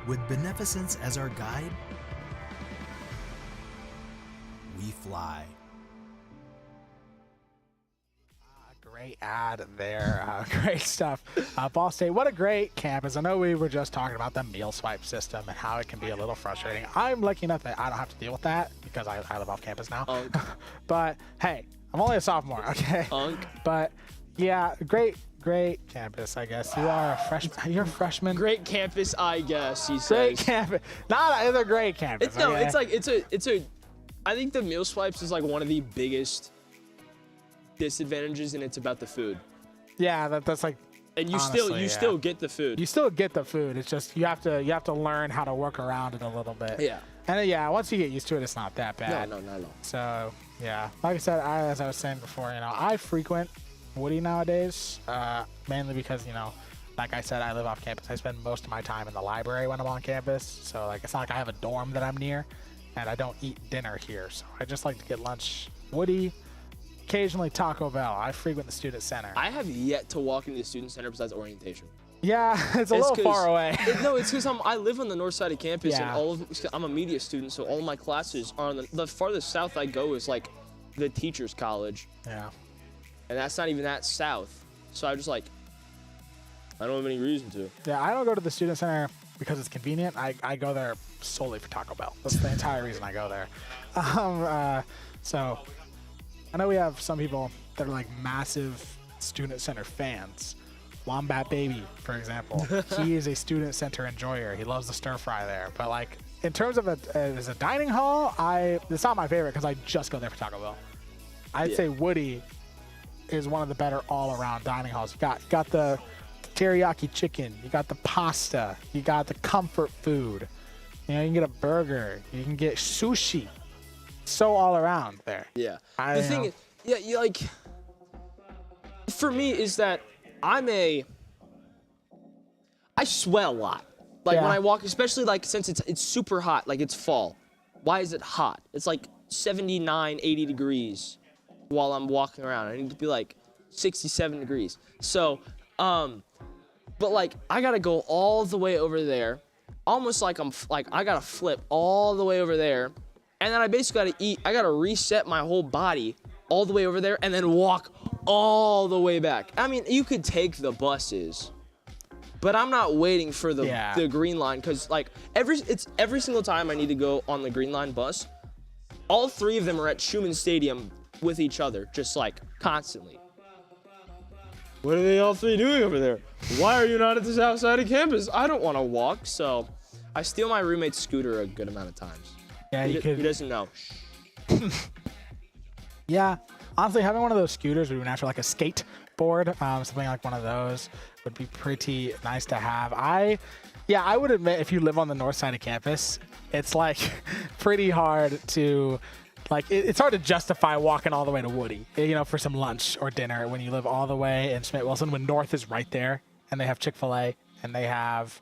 with beneficence as our guide, we fly. Great ad there. Great stuff. Ball State, what a great campus. I know we were just talking about the meal swipe system and how it can be a little frustrating. I'm lucky enough that I don't have to deal with that because I live off campus now. But hey, I'm only a sophomore, okay? But yeah, great campus, I guess. You are a freshman. You're a freshman. Great campus, I guess, he says. Great campus. It's a great campus. I think the meal swipes is like one of the biggest disadvantages, and it's about the food. Yeah, that's like. And you still get the food. You still get the food. It's just you have to learn how to work around it a little bit. Yeah. And yeah, once you get used to it, it's not that bad. No, not at all. So yeah, like I said, as I was saying before, I frequent Woody nowadays, mainly because, like I said, I live off campus. I spend most of my time in the library when I'm on campus. So like, it's not like I have a dorm that I'm near, and I don't eat dinner here. So I just like to get lunch. Woody, occasionally Taco Bell. I frequent the student center. I have yet to walk into the student center besides orientation. Yeah, it's a little far away. It's because I live on the north side of campus, and I'm a media student, so all of my classes are on the farthest south I go is like the teacher's college. Yeah. And that's not even that south. So I just I don't have any reason to. Yeah, I don't go to the student center because it's convenient. I go there solely for Taco Bell. That's the entire reason I go there. So I know we have some people that are like massive student center fans. Wombat Baby, for example. He is a student center enjoyer. He loves the stir fry there. But like in terms of as a dining hall, it's not my favorite because I just go there for Taco Bell. I'd say Woody is one of the better all-around dining halls. You got the teriyaki chicken, you got the pasta, you got the comfort food. You know, you can get a burger. You can get sushi. So all around there. Yeah. The thing is, yeah, you like, for me is that I sweat a lot. Like when I walk, especially like since it's super hot, like it's fall. Why is it hot? It's like 79, 80 degrees while I'm walking around. I need to be like 67 degrees. So, but like I gotta go all the way over there, almost like I gotta flip all the way over there, and then I basically gotta eat. I gotta reset my whole body all the way over there, and then walk all the way back. I mean, you could take the buses, but I'm not waiting for the green line, because like every single time I need to go on the green line bus, all three of them are at Schumann Stadium with each other, just like constantly. What are they all three doing over there? Why are you not at the south side of campus? I don't want to walk. So I steal my roommate's scooter a good amount of times. Yeah, he doesn't know. Yeah, honestly, having one of those scooters would be nice, or like a skateboard, something like one of those would be pretty nice to have. I would admit, if you live on the north side of campus, it's like pretty hard to, like, it's hard to justify walking all the way to Woody, you know, for some lunch or dinner when you live all the way in Smith-Wilson, when North is right there, and they have Chick-fil-A, and they have,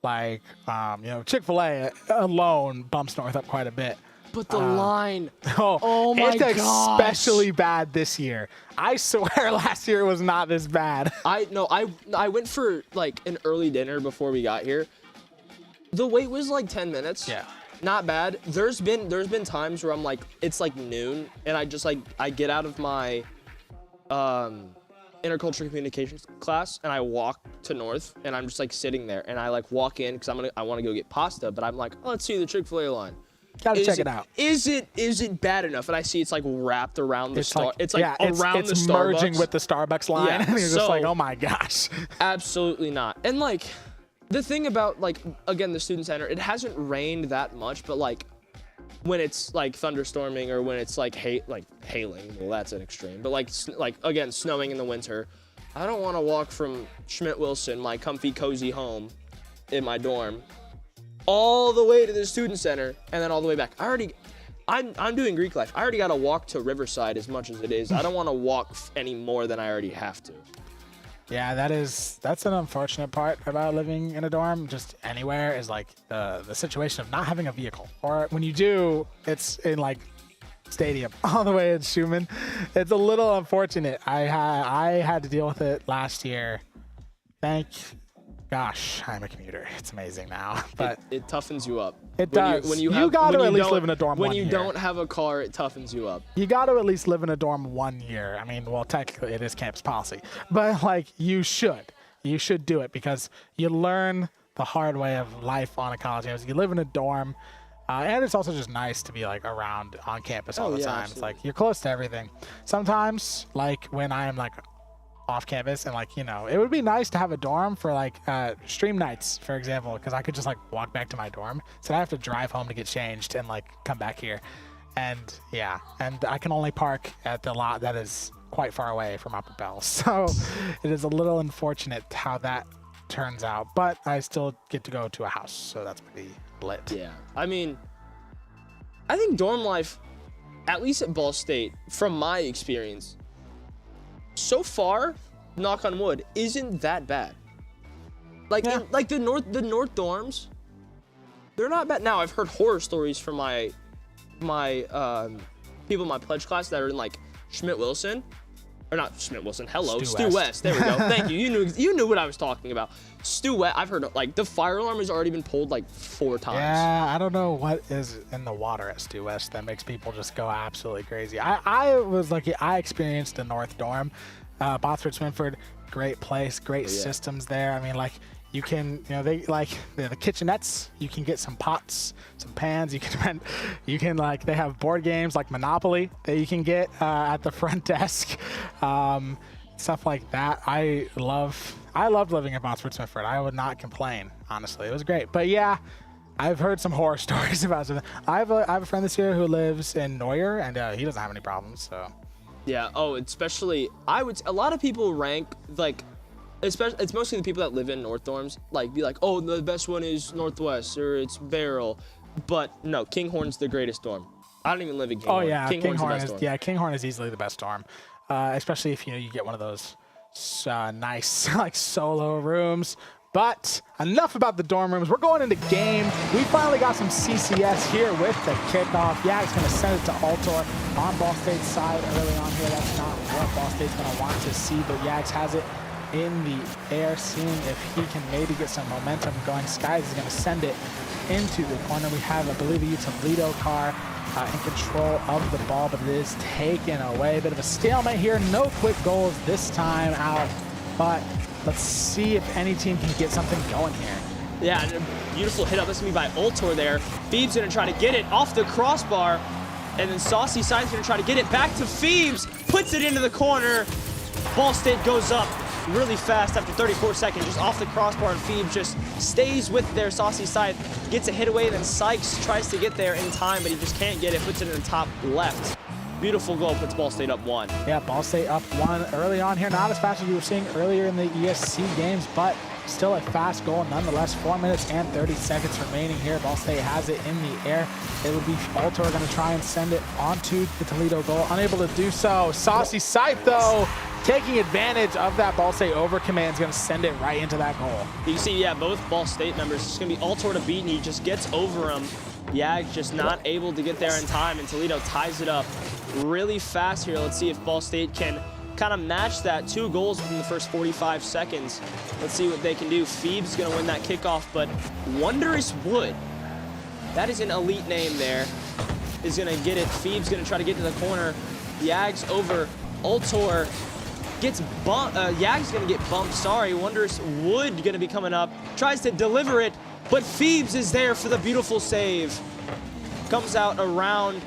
like, you know, Chick-fil-A alone bumps North up quite a bit. But the line. Oh my gosh. It's especially gosh. bad this year. I swear last year was not this bad. I went for like an early dinner before we got here. The wait was like 10 minutes. Yeah. Not bad. There's been times where I'm like, it's like noon, and I just like, I get out of my intercultural communications class, and I walk to North, and I'm just like sitting there, and I like walk in because I want to go get pasta, but I'm like, oh, let's see the Chick-fil-A line. Gotta check it out. Is it bad enough? And I see it's like wrapped around the it's Starbucks. It's merging with the Starbucks line. Yeah, And you're just like, oh my gosh. Absolutely not. And like, the thing about like, again, the student center, it hasn't rained that much, but like when it's like thunderstorming or when it's like hailing, well, that's an extreme. But like again, snowing in the winter, I don't want to walk from Schmidt-Wilson, my comfy, cozy home in my dorm, all the way to the student center and then all the way back. I'm doing Greek life. I already got to walk to Riverside as much as it is. I don't want to walk any more than I already have to. Yeah, that's an unfortunate part about living in a dorm, just anywhere, is like the situation of not having a vehicle. Or when you do, it's in like stadium all the way in Schumann. It's a little unfortunate. I had to deal with it last year. Gosh, I'm a commuter. It's amazing now, but it toughens you up. It does. You got to at least live in a dorm 1 year. When you don't have a car, it toughens you up. You got to at least live in a dorm 1 year. I mean, well, technically it is campus policy, but like you should do it because you learn the hard way of life on a college campus. You live in a dorm, and it's also just nice to be like around on campus all the time. Absolutely. It's like you're close to everything. Sometimes, like when I'm like off campus and like, you know, it would be nice to have a dorm for like stream nights, for example, because I could just like walk back to my dorm, so I have to drive home to get changed and like come back here. And yeah, and I can only park at the lot that is quite far away from Upper Bell, so it is a little unfortunate how that turns out, but I still get to go to a house, so that's pretty lit. Yeah, I mean, I think dorm life, at least at Ball State, from my experience, so far, knock on wood, isn't that bad. Like, like the north dorms, they're not bad. Now I've heard horror stories from my people in my pledge class that are in like Schmidt-Wilson, or not Schmidt-Wilson. Hello, Stu West. There we go. Thank you. You knew what I was talking about. Stu West. I've heard like the fire alarm has already been pulled like 4 times. Yeah, I don't know what is in the water at Stu West that makes people just go absolutely crazy. I was lucky. I experienced a North dorm, Botsford Swinford. Great place, great systems there. I mean, like you can, you know, they like the kitchenettes. You can get some pots, some pans. You can rent. You can like they have board games like Monopoly that you can get at the front desk. Stuff like that. I loved living in Botsford Smithford. I would not complain, honestly. It was great. But yeah, I've heard some horror stories about it. I have a friend this year who lives in Neuer, and he doesn't have any problems. So yeah. Oh, especially a lot of people rank like it's mostly the people that live in North Dorms, like, be like, oh, the best one is Northwest, or it's Barrel. But no, Kinghorn's the greatest dorm. I don't even live in Kinghorn. Oh yeah, Kinghorn's the best dorm. Yeah, Kinghorn is easily the best dorm, especially if you get one of those nice like solo rooms. But enough about the dorm rooms. We're going into game. We finally got some CCS here with the kickoff. Yag's going to send it to Altor on Ball State's side early on here. That's not what Ball State's going to want to see, but Yags has it in the air, seeing if he can maybe get some momentum going. Skies is going to send it into the corner. We have, I believe, a Toledo car in control of the ball, but it is taken away. A bit of a stalemate here. No quick goals this time out, but let's see if any team can get something going here. Yeah, and a beautiful hit up. This is going to be by Altor there. Phoebe's going to try to get it off the crossbar, and then Saucy Side's going to try to get it back to Phoebes, puts it into the corner. Ball State goes up really fast after 34 seconds, just off the crossbar, and Phoebes just stays with their Saucy Side, gets a hit away, then Sykes tries to get there in time, but he just can't get it, puts it in the top left. Beautiful goal, puts Ball State up 1. Yeah, Ball State up 1 early on here. Not as fast as we were seeing earlier in the ESC games, but still a fast goal nonetheless. 4 minutes and 30 seconds remaining here. Ball State has it in the air. It would be Altor going to try and send it onto the Toledo goal. Unable to do so. Saucy Sight, though, taking advantage of that Ball State over command, is going to send it right into that goal. You see, yeah, both Ball State members, it's going to be Altor to beat, and he just gets over him. Yag just not able to get there in time, and Toledo ties it up really fast here. Let's see if Ball State can kind of match that. 2 goals within the first 45 seconds. Let's see what they can do. Phoebe's going to win that kickoff, but Wondrous Wood, that is an elite name there, is going to get it. Phoebe's going to try to get to the corner. Yag's over. Altor gets bumped. Yag's going to get bumped, sorry. Wondrous Wood going to be coming up. Tries to deliver it, but Phoebes is there for the beautiful save. Comes out around.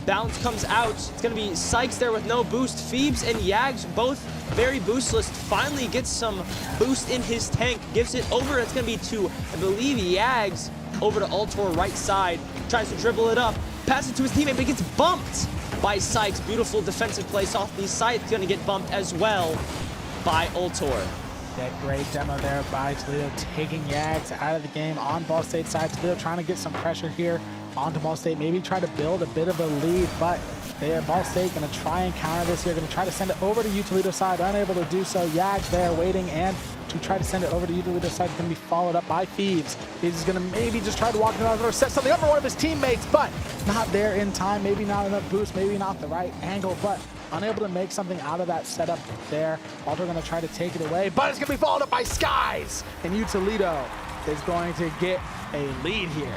Bounce comes out. It's going to be Sykes there with no boost. Phoebes and Yags both very boostless. Finally gets some boost in his tank. Gives it over. It's going to be to, I believe, Yags over to Altor right side. Tries to dribble it up. Pass it to his teammate, but gets bumped by Sykes. Beautiful defensive play. Off the side. It's going to get bumped as well by Altor. That great demo there by Toledo, taking Yags out of the game on Ball State side. Toledo trying to get some pressure here onto Ball State, maybe try to build a bit of a lead, but Ball State going to try and counter this here, going to try to send it over to Toledo side, unable to do so. Yags there waiting, and to try to send it over to Toledo side, going to be followed up by Phoebes. Phoebes is going to maybe just try to walk it out or set something up for one of his teammates, but not there in time, maybe not enough boost, maybe not the right angle, but unable to make something out of that setup there. Altor going to try to take it away, but it's going to be followed up by Skies, and Toledo is going to get a lead here.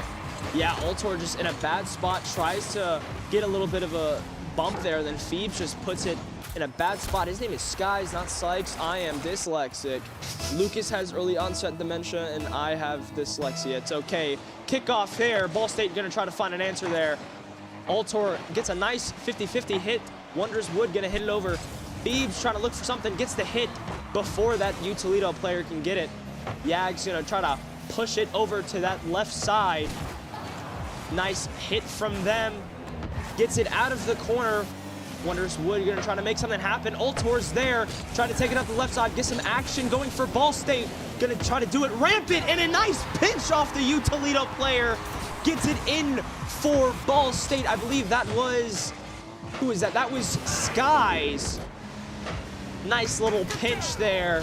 Yeah, Altor just in a bad spot, tries to get a little bit of a bump there, then Phoebes just puts it in a bad spot. His name is Skies, not Sykes. I am dyslexic. Lucas has early onset dementia, and I have dyslexia. It's okay. Kickoff here. Ball State going to try to find an answer there. Altor gets a nice 50-50 hit. Wondrous Wood going to hit it over. Phoebes trying to look for something, gets the hit before that Toledo player can get it. Yag's going to try to push it over to that left side. Nice hit from them. Gets it out of the corner. Wondrous Wood going to try to make something happen. Altor's there. Trying to take it up the left side. Get some action going for Ball State. Going to try to do it rampant. And a nice pinch off the Toledo player. Gets it in for Ball State. I believe that was... Who is that? That was Skies. Nice little pinch there.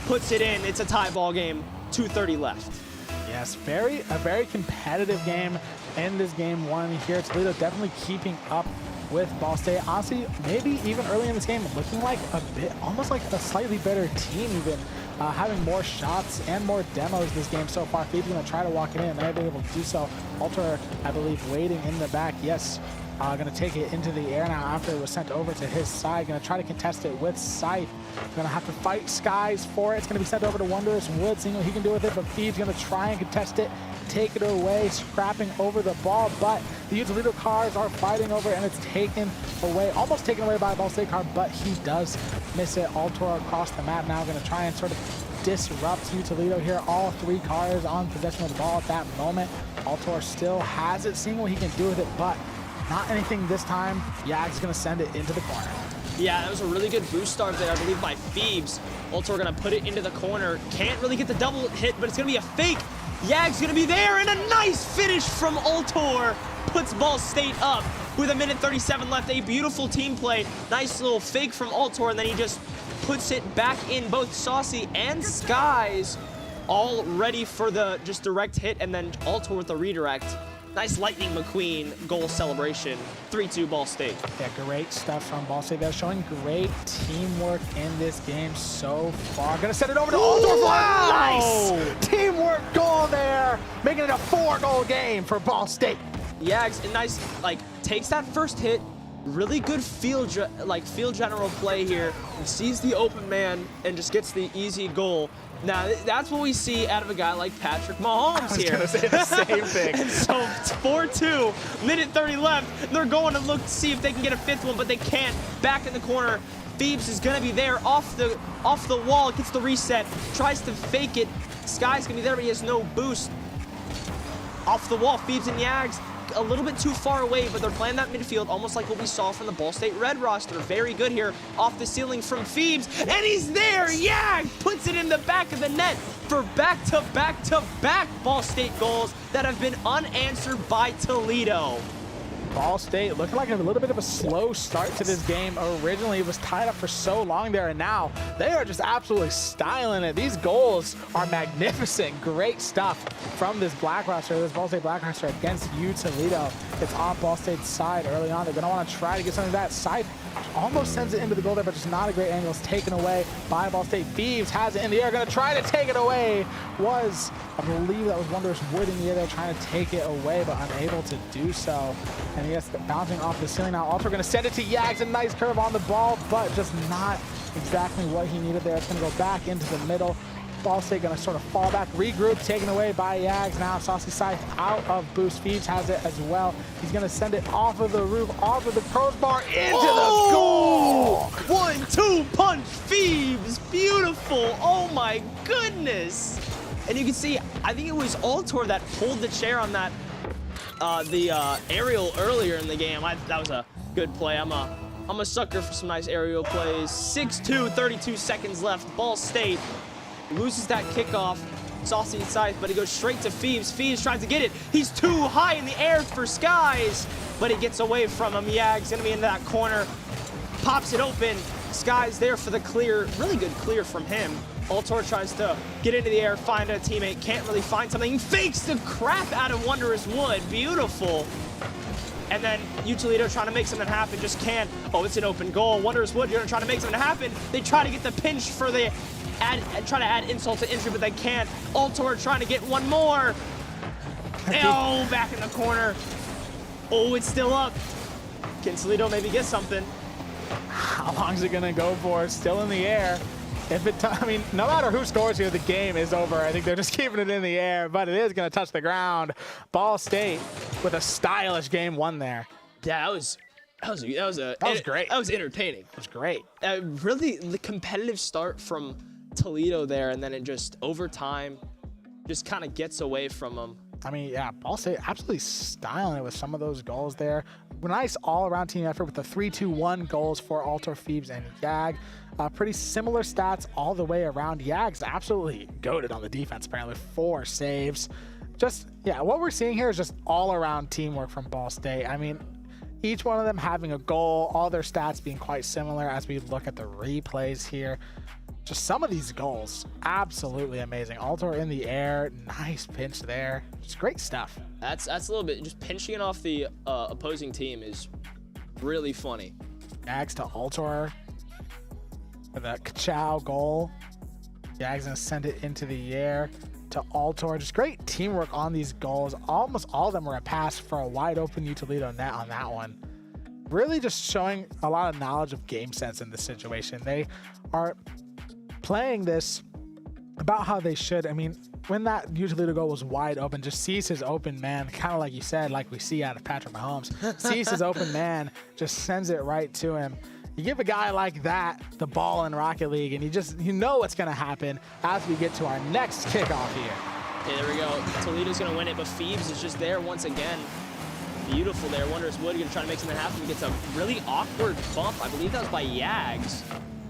Puts it in. It's a tie ball game. 2:30 left. Yes, a very competitive game in this game 1 here. Toledo definitely keeping up with Ball State. Honestly, maybe even early in this game, looking like a bit, almost like a slightly better team even. Having more shots and more demos this game so far. Phoebe's going to try to walk it in. They're able to do so. Altor, I believe, waiting in the back. Yes, going to take it into the air now after it was sent over to his side. Going to try to contest it with Scythe. Going to have to fight Skies for it. It's going to be sent over to Wondrous Wood, seeing what he can do with it, but Phoebe's going to try and contest it, take it away, scrapping over the ball, but the Toledo cars are fighting over, and it's taken away, almost taken away by a Ball State car, but he does miss it. Altor across the map now, going to try and sort of disrupt Toledo here. All 3 cars on possession of the ball at that moment. Altor still has it, seeing what he can do with it, but not anything this time. Yag's going to send it into the corner. Yeah, that was a really good boost start there, I believe, by Phoebes. Ultor gonna put it into the corner. Can't really get the double hit, but it's gonna be a fake. Yag's gonna be there, and a nice finish from Ultor puts Ball State up with 1:37 left. A beautiful team play. Nice little fake from Ultor, and then he just puts it back in. Both Saucy and Skies all ready for the just direct hit, and then Ultor with the redirect. Nice Lightning McQueen goal celebration. 3-2 Ball State. Yeah, great stuff from Ball State. They're showing great teamwork in this game so far. Gonna send it over to Ultor for a nice teamwork goal there, making it a 4-goal game for Ball State. Yags, nice, like, takes that first hit. Really good field general play here. And sees the open man and just gets the easy goal. Now, that's what we see out of a guy like Patrick Mahomes here. I was going to say the same thing. And so it's 4-2, 1:30 left. They're going to look to see if they can get a 5th one, but they can't. Back in the corner, Phoebes is going to be there off the wall, gets the reset, tries to fake it. Sky's going to be there, but he has no boost. Off the wall, Phoebes and Yags a little bit too far away, but they're playing that midfield almost like what we saw from the Ball State Red roster. Very good here off the ceiling from Phoebes, and he's there. Yag puts it in the back of the net for back-to-back-to-back Ball State goals that have been unanswered by Toledo. Ball State looking like a little bit of a slow start to this game. Originally, it was tied up for so long there, and now they are just absolutely styling it. These goals are magnificent. Great stuff from this Black roster, this Ball State Black roster against U Toledo. It's on Ball State's side early on. They're going to want to try to get something of that side. Almost sends it into the goal there, but just not a great angle. It's taken away by Ball State. Phoebes has it in the air, going to try to take it away. I believe that was Wondrous Wood in the air there trying to take it away, but unable to do so. And he gets bouncing off the ceiling now. Ultra going to send it to Yags. A nice curve on the ball, but just not exactly what he needed there. It's going to go back into the middle. Ball State going to sort of fall back, regroup, taken away by Yags. Now Saucy Scythe out of boost. Phoebes has it as well. He's going to send it off of the roof, off of the crossbar, into the goal! 1-2 punch, Phoebes. Beautiful. Oh my goodness. And you can see, I think it was Ultor that pulled the chair on that, the aerial earlier in the game. That was a good play. I'm a sucker for some nice aerial plays. 6-2, 32 seconds left. Ball State loses that kickoff. Saucy Scythe, but he goes straight to Phoebes. Phoebes tries to get it. He's too high in the air for Skies, but he gets away from him. Yag's gonna be in that corner. Pops it open. Skies there for the clear. Really good clear from him. Ultor tries to get into the air, find a teammate. Can't really find something. Fakes the crap out of Wondrous Wood. Beautiful. And then U Toledo trying to make something happen. Just can't. Oh, it's an open goal. Wondrous Wood, you're gonna try to make something happen. They try to get the pinch for the try to add insult to injury, but they can't. Ultor trying to get one more. Oh, back in the corner. Oh, it's still up. Can Toledo maybe get something? How long is it going to go for? It's still in the air. I mean, no matter who scores here, the game is over. I think they're just keeping it in the air, but it is going to touch the ground. Ball State with a stylish game one there. Yeah, that was great. That was entertaining. It was great. Really, the competitive start from Toledo there, and then it just overtime just kind of gets away from them. I mean, yeah, Ball State absolutely styling it with some of those goals there. Nice all-around team effort with the 3-2-1 goals for Ultor, Phoebes, and Yag. Pretty similar stats all the way around. Yag's absolutely goated on the defense, apparently 4 saves. Just, yeah, what we're seeing here is just all-around teamwork from Ball State. I mean, each one of them having a goal, all their stats being quite similar as we look at the replays here. Just some of these goals, absolutely amazing. Ultor in the air, nice pinch there. Just great stuff. That's a little bit, just pinching it off the opposing team is really funny. Yags to Ultor for the Kachow goal. Yags gonna send it into the air to Ultor. Just great teamwork on these goals. Almost all of them were a pass for a wide open U Toledo net on that one. Really just showing a lot of knowledge of game sense in this situation. They are playing this about how they should. I mean, when that U Toledo goal was wide open, just sees his open man, kind of like you said, like we see out of Patrick Mahomes, sees his open man, just sends it right to him. You give a guy like that the ball in Rocket League, and you know what's going to happen as we get to our next kickoff here. Okay, there we go. Toledo's going to win it, but Phoebes is just there once again. beautiful there. Wondrous Wood gonna try to make something happen. He gets a really awkward bump. I believe that was by Yags.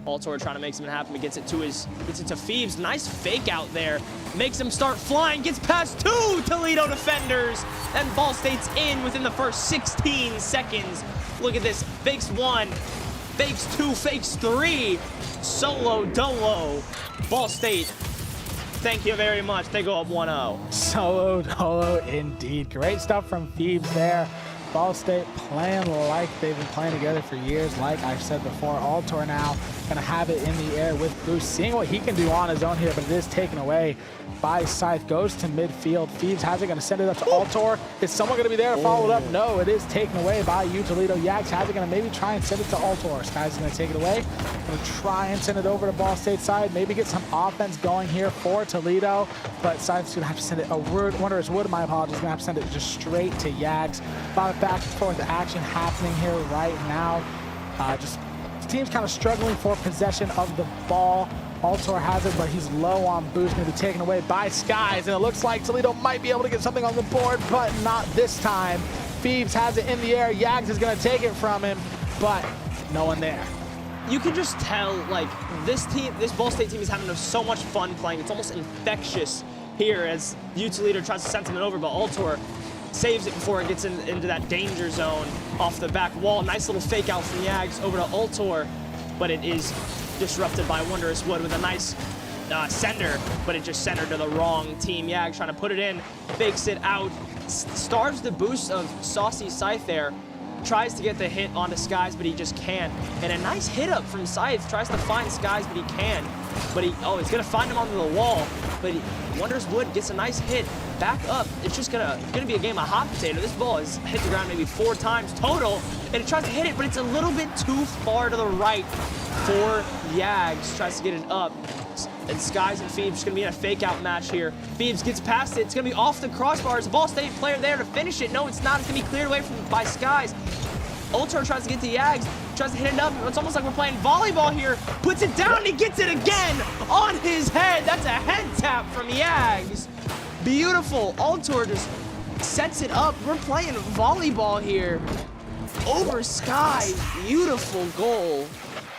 Altor trying to make something happen, but gets it to Phoebes. Nice fake out there. Makes him start flying, gets past 2 Toledo defenders. And Ball State's in within the first 16 seconds. Look at this, fakes 1, fakes 2, fakes 3. Solo dolo. Ball State, thank you very much. They go up 1-0. Solo dolo indeed. Great stuff from Phoebes there. Ball State playing like they've been playing together for years. Like I've said before, Altor now gonna have it in the air with Boost, seeing what he can do on his own here, but it is taken away by Scythe. Goes to midfield. Phoebes has it, gonna send it up to Altor. Is someone gonna be there to follow it up? No, it is taken away by U Toledo. Yags has it, gonna maybe try and send it to Altor. Sky's gonna take it away. Gonna try and send it over to Ball State side. Maybe get some offense going here for Toledo, but Scythe's gonna have to send it. Wondrous Wood, my apologies, gonna have to send it just straight to Yags. A lot of back and forth action happening here right now. Just team's kind of struggling for possession of the ball. Altor has it, but he's low on boost. Going to be taken away by Skies, and it looks like Toledo might be able to get something on the board, but not this time. Phoebes has it in the air. Yags is going to take it from him, but no one there. You can just tell, like, this Ball State team is having so much fun playing. It's almost infectious here as U Toledo tries to send something over, but Altor saves it before it gets into that danger zone off the back wall. Nice little fake out from Yags over to Altor, but it is disrupted by Wondrous Wood with a nice sender, but it just centered to the wrong team. Yags trying to put it in, fakes it out, starves the boost of Saucy Scythe there, tries to get the hit onto Skies, but he just can't. And a nice hit up from Scythe, tries to find Skies, but he can't. But he's gonna find him onto the wall, but Wondrous Wood gets a nice hit back up. It's just gonna be a game of hot potato. This ball has hit the ground maybe 4 times total, and it tries to hit it, but it's a little bit too far to the right for Yags. Tries to get it up, and Skies and Phoebes gonna be in a fake out match here. Phoebes gets past it. It's gonna be off the crossbars. Ball State player there to finish it. No, it's not. It's gonna be cleared away by Skies. Altor tries to get to Yags, tries to hit it up. It's almost like we're playing volleyball here. Puts it down, and he gets it again on his head. That's a head tap from Yags. Beautiful. Altor just sets it up. We're playing volleyball here. Over Sky. Beautiful goal.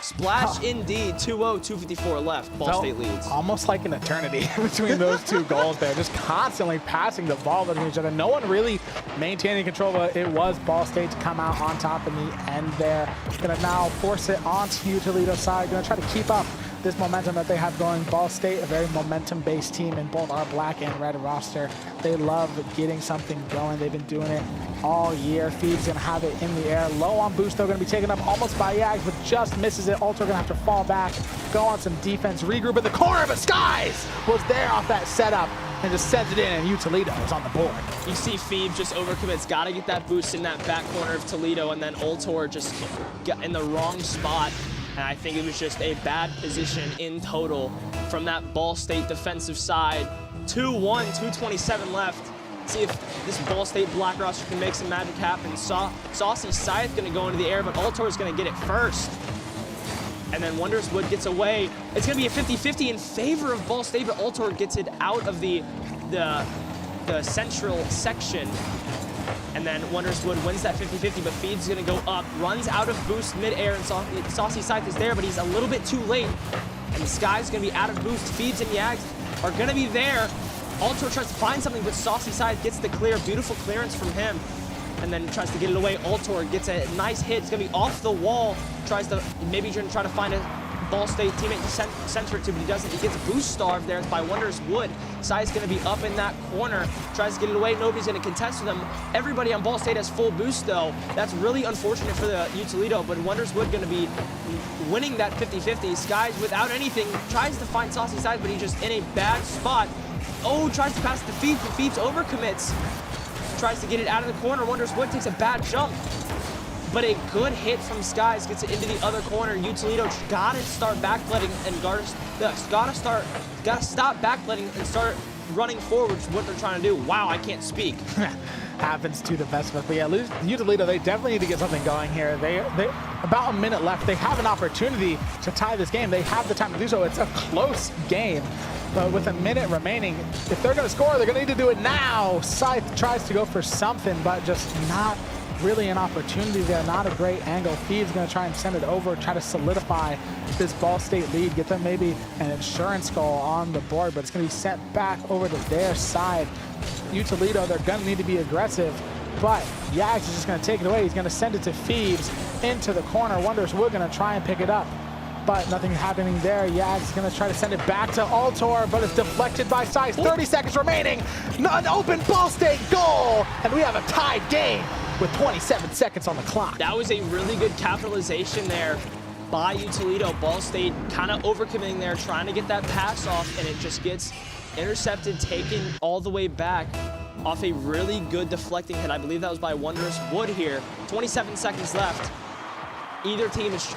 Splash indeed. 2-0, 2:54 left. Ball State leads. Almost like an eternity between those two goals there. Just constantly passing the ball between each other. No one really maintaining control, but it was Ball State to come out on top in the end there. Gonna now force it onto U Toledo side. Gonna try to keep up this momentum that they have going. Ball State, a very momentum-based team in both our black and red roster. They love getting something going. They've been doing it all year. Phoebes gonna have it in the air. Low on boost, though, gonna be taken up almost by Yags, but just misses it. Altor gonna have to fall back, go on some defense, regroup in the corner, but Skies was there off that setup and just sends it in, and U Toledo is on the board. You see Phoebes just overcommits, gotta get that boost in that back corner of Toledo, and then Altor just got in the wrong spot. And I think it was just a bad position in total from that Ball State defensive side. 2-1, 2:27 left. See if this Ball State black roster can make some magic happen. Saucy Scythe gonna go into the air, but Altor is gonna get it first. And then Wondrous Wood gets away. It's gonna be a 50-50 in favor of Ball State, but Altor gets it out of the central section. And then Wondrous Wood wins that 50-50, but Phoebes is gonna go up, runs out of boost mid-air, and Saucy Scythe is there, but he's a little bit too late. And the Sky's gonna be out of boost. Phoebes and Yags are gonna be there. Altor tries to find something, but Saucy Scythe gets the clear. Beautiful clearance from him. And then tries to get it away. Altor gets a nice hit. It's gonna be off the wall. Tries to maybe try to find a Ball State teammate to center it to, but he doesn't. He gets boost starved there by Wondrous Wood. Sai's gonna be up in that corner. Tries to get it away. Nobody's gonna contest with him. Everybody on Ball State has full boost though. That's really unfortunate for the U Toledo, but Wondrous Wood gonna be winning that 50-50. Skies without anything. Tries to find Saucy Side, but he's just in a bad spot. Oh, tries to pass the Phoebes, but Phoebes overcommits. Tries to get it out of the corner. Wondrous Wood takes a bad jump. But a good hit from Skies gets it into the other corner. U Toledo gotta start backletting and gotta stop backletting and start running forward, which is what they're trying to do. Wow, I can't speak. Happens to the best of us. But yeah, U Toledo, they definitely need to get something going here. They about a minute left. They have an opportunity to tie this game. They have the time to do so. It's a close game. But with a minute remaining, if they're going to score, they're going to need to do it now. Scythe tries to go for something, but just not really an opportunity there. Not a great angle. Thieves going to try and send it over, try to solidify this Ball State lead, get them maybe an insurance goal on the board, but it's going to be sent back over to their side. Toledo, they're going to need to be aggressive, but Yags is just going to take it away. He's going to send it to Thieves into the corner. Wonders we're going to try and pick it up, but nothing happening there. Yags is going to try to send it back to Altor, but it's deflected by Scythe. 30 seconds remaining. An open Ball State goal, and we have a tied game with 27 seconds on the clock. That was a really good capitalization there by Toledo. Ball State kind of overcommitting there, trying to get that pass off, and it just gets intercepted, taken all the way back off a really good deflecting hit. I believe that was by Wondrous Wood here. 27 seconds left. Either team is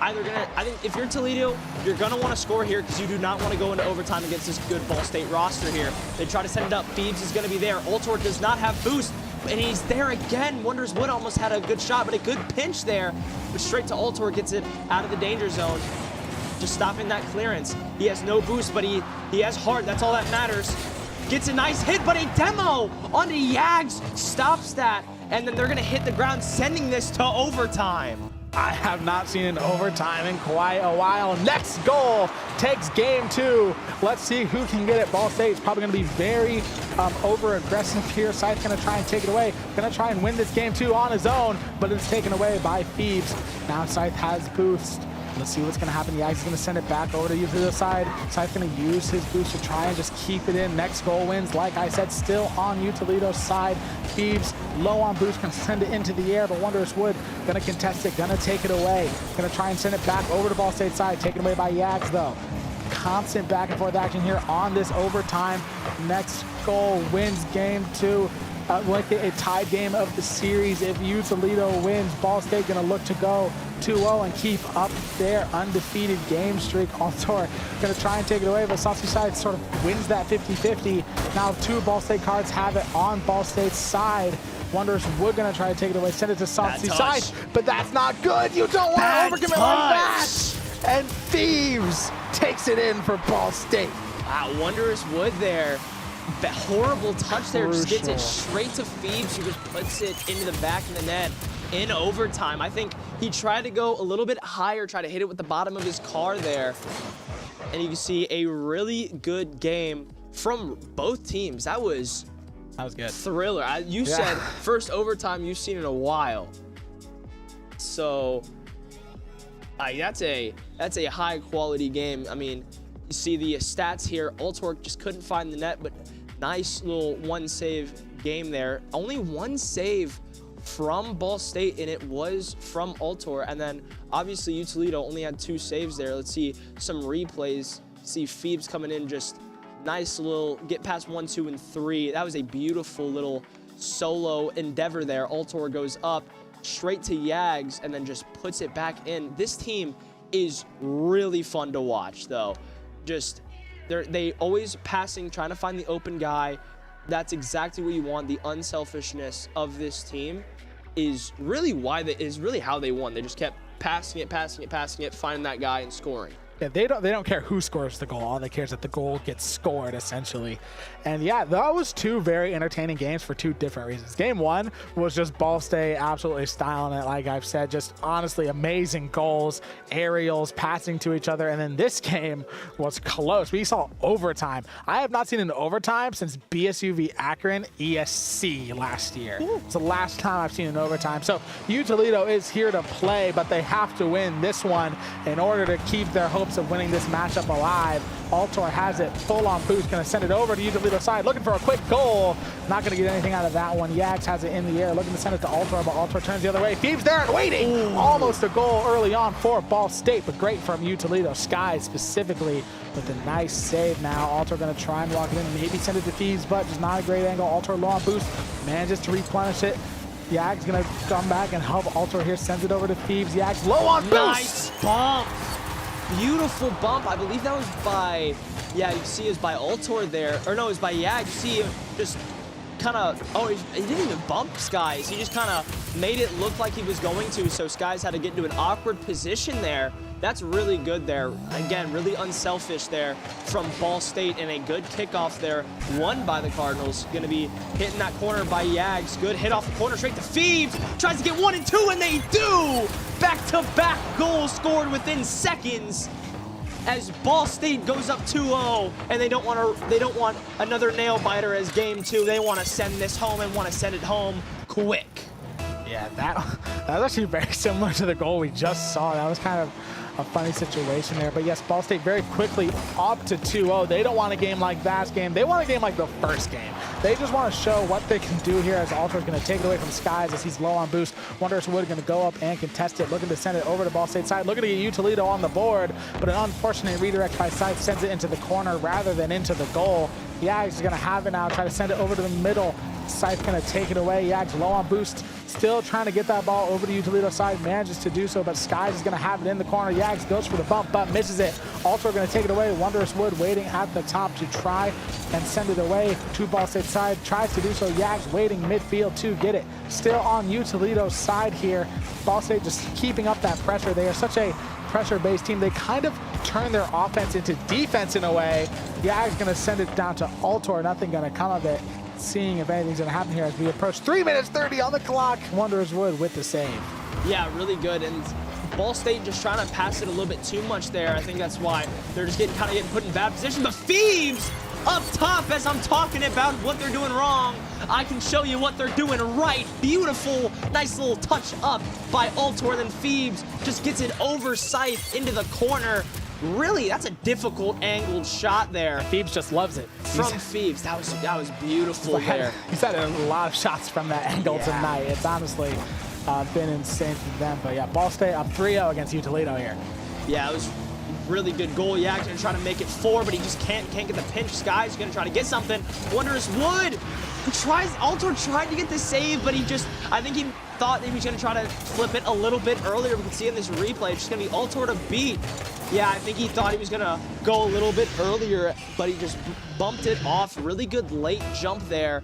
either gonna, I think if you're Toledo, you're gonna want to score here because you do not want to go into overtime against this good Ball State roster here. They try to send it up. Thieves is gonna be there. Altor does not have boost, and he's there again. Wonders Wood almost had a good shot, but a good pinch there. But straight to Altor, gets it out of the danger zone. Just stopping that clearance. He has no boost, but he has heart. That's all that matters. Gets a nice hit, but a demo onto Yags stops that, and then they're gonna hit the ground, sending this to overtime. I have not seen an overtime in quite a while. Next goal takes game 2. Let's see who can get it. Ball State's probably going to be very over-aggressive here. Scythe's going to try and take it away. Going to try and win this game 2 on his own, but it's taken away by Thieves. Now Scythe has boost. Let's see what's going to happen. Yags is going to send it back over to the other side. Scythe's going to use his boost to try and just keep it in. Next goal wins. Like I said, still on Toledo's side. Thieves low on boost, going to send it into the air, but Wondrous Wood going to contest it, going to take it away. Going to try and send it back over to Ball State side. Taken away by Yags though. Constant back and forth action here on this overtime. Next goal wins game 2. Like a tied game of the series. If Toledo wins, Ball State going to look to go 2-0 and keep up their undefeated game streak. Altor going to try and take it away, but Saucy Side sort of wins that 50-50. Now 2 Ball State cards have it on Ball State's side. Wonders Wood going to try to take it away, send it to Saucy Side, but that's not good. You don't want to overcommit like that. And Thieves takes it in for Ball State. Wow, Wondrous Wood there. That horrible touch there, just gets it straight to Thieves, who just puts it into the back of the net in overtime. I think he tried to go a little bit higher, try to hit it with the bottom of his car there. And you can see a really good game from both teams. That was good. Thriller. You said first overtime you've seen in a while. So that's a high quality game. I mean, you see the stats here. Altor just couldn't find the net, but nice little 1 save game there. Only 1 save from Ball State, and it was from Altor. And then obviously Toledo only had 2 saves there. Let's see some replays. See Phoebes coming in, just nice little get past 1, 2, and 3. That was a beautiful little solo endeavor there. Altor goes up straight to Yags and then just puts it back in. This team is really fun to watch though. Just they always passing, trying to find the open guy. That's exactly what you want. The unselfishness of this team is really how they won. They just kept passing it, finding that guy and scoring. Yeah, they don't care who scores the goal. All they care is that the goal gets scored, essentially. And yeah, that was 2 very entertaining games for 2 different reasons. Game 1 was just Ball State absolutely styling it, like I've said, just honestly amazing goals, aerials, passing to each other. And then this game was close. We saw overtime. I have not seen an overtime since BSU v Akron ESC last year. It's the last time I've seen an overtime. So Toledo is here to play, but they have to win this one in order to keep their hopes of winning this matchup alive. Altor has it full on boost, going to send it over to Toledo side, looking for a quick goal. Not going to get anything out of that one. Yags has it in the air, looking to send it to Altor, but Altor turns the other way. Phoebes there and waiting. Ooh. Almost a goal early on for Ball State, but great from Toledo. Sky specifically with a nice save now. Altor going to try and walk it in, maybe send it to Phoebes, but just not a great angle. Altor low on boost, manages to replenish it. Yags going to come back and help Altor here, sends it over to Phoebes. Yags low on boost. Nice bump. Beautiful bump. I believe that was by, you see is by Altor there. Or no, it was by Yags. You see him just kind of, he didn't even bump Skies. He just kind of made it look like he was going to, so Skies had to get into an awkward position there. That's really good there. Again, really unselfish there from Ball State, and a good kickoff there, won by the Cardinals. Going to be hitting that corner by Yags. Good hit off the corner, straight to Phoebes. Tries to get 1 and 2, and they do! Back-to-back goals scored within seconds as Ball State goes up 2-0, and they don't want another nail biter as game 2. They want to send this home and want to send it home quick. Yeah, that was actually very similar to the goal we just saw. That was kind of a funny situation there. But yes, Ball State very quickly up to 2-0. They don't want a game like last game. They want a game like the first game. They just want to show what they can do here as Altor is going to take it away from Skies as he's low on boost. Wondrous Wood going to go up and contest it, looking to send it over to Ball State side. Looking to get U Toledo on the board, but an unfortunate redirect by Scythe sends it into the corner rather than into the goal. Yags is going to have it now, try to send it over to the middle. Scythe going to take it away. Yags low on boost, still trying to get that ball over to U Toledo side, manages to do so, but Skies is going to have it in the corner. Yags goes for the bump, but misses it. Altor going to take it away. Wondrous Wood waiting at the top to try and send it away to Ball State side. Tries to do so. Yags waiting midfield to get it. Still on U Toledo's side here. Ball State just keeping up that pressure. They are such a pressure-based team. They kind of turn their offense into defense in a way. Yags going to send it down to Altor. Nothing going to come of it. Seeing if anything's going to happen here as we approach 3 minutes 30 on the clock. Wondrous Wood with the save. Yeah, really good. And Ball State just trying to pass it a little bit too much there. I think that's why they're just getting put in bad position. But Phoebes up top, as I'm talking about what they're doing wrong, I can show you what they're doing right. Beautiful, nice little touch up by Altor. Then Phoebes just gets it over Scythe into the corner. Really, that's a difficult angled shot there. Phoebes just loves it. From Phoebes, that was beautiful there. He's had a lot of shots from that angle tonight. It's honestly been insane for them. But yeah, Ball State up 3-0 against U Toledo here. Yeah, it was really good goal. Yags gonna try to make it 4, but he just can't get the pinch. Sky's gonna try to get something. Wondrous Wood Altor tried to get the save, but I think he thought he was gonna try to flip it a little bit earlier. We can see in this replay, it's just gonna be Altor to beat. Yeah, I think he thought he was gonna go a little bit earlier, but he just bumped it off. Really good late jump there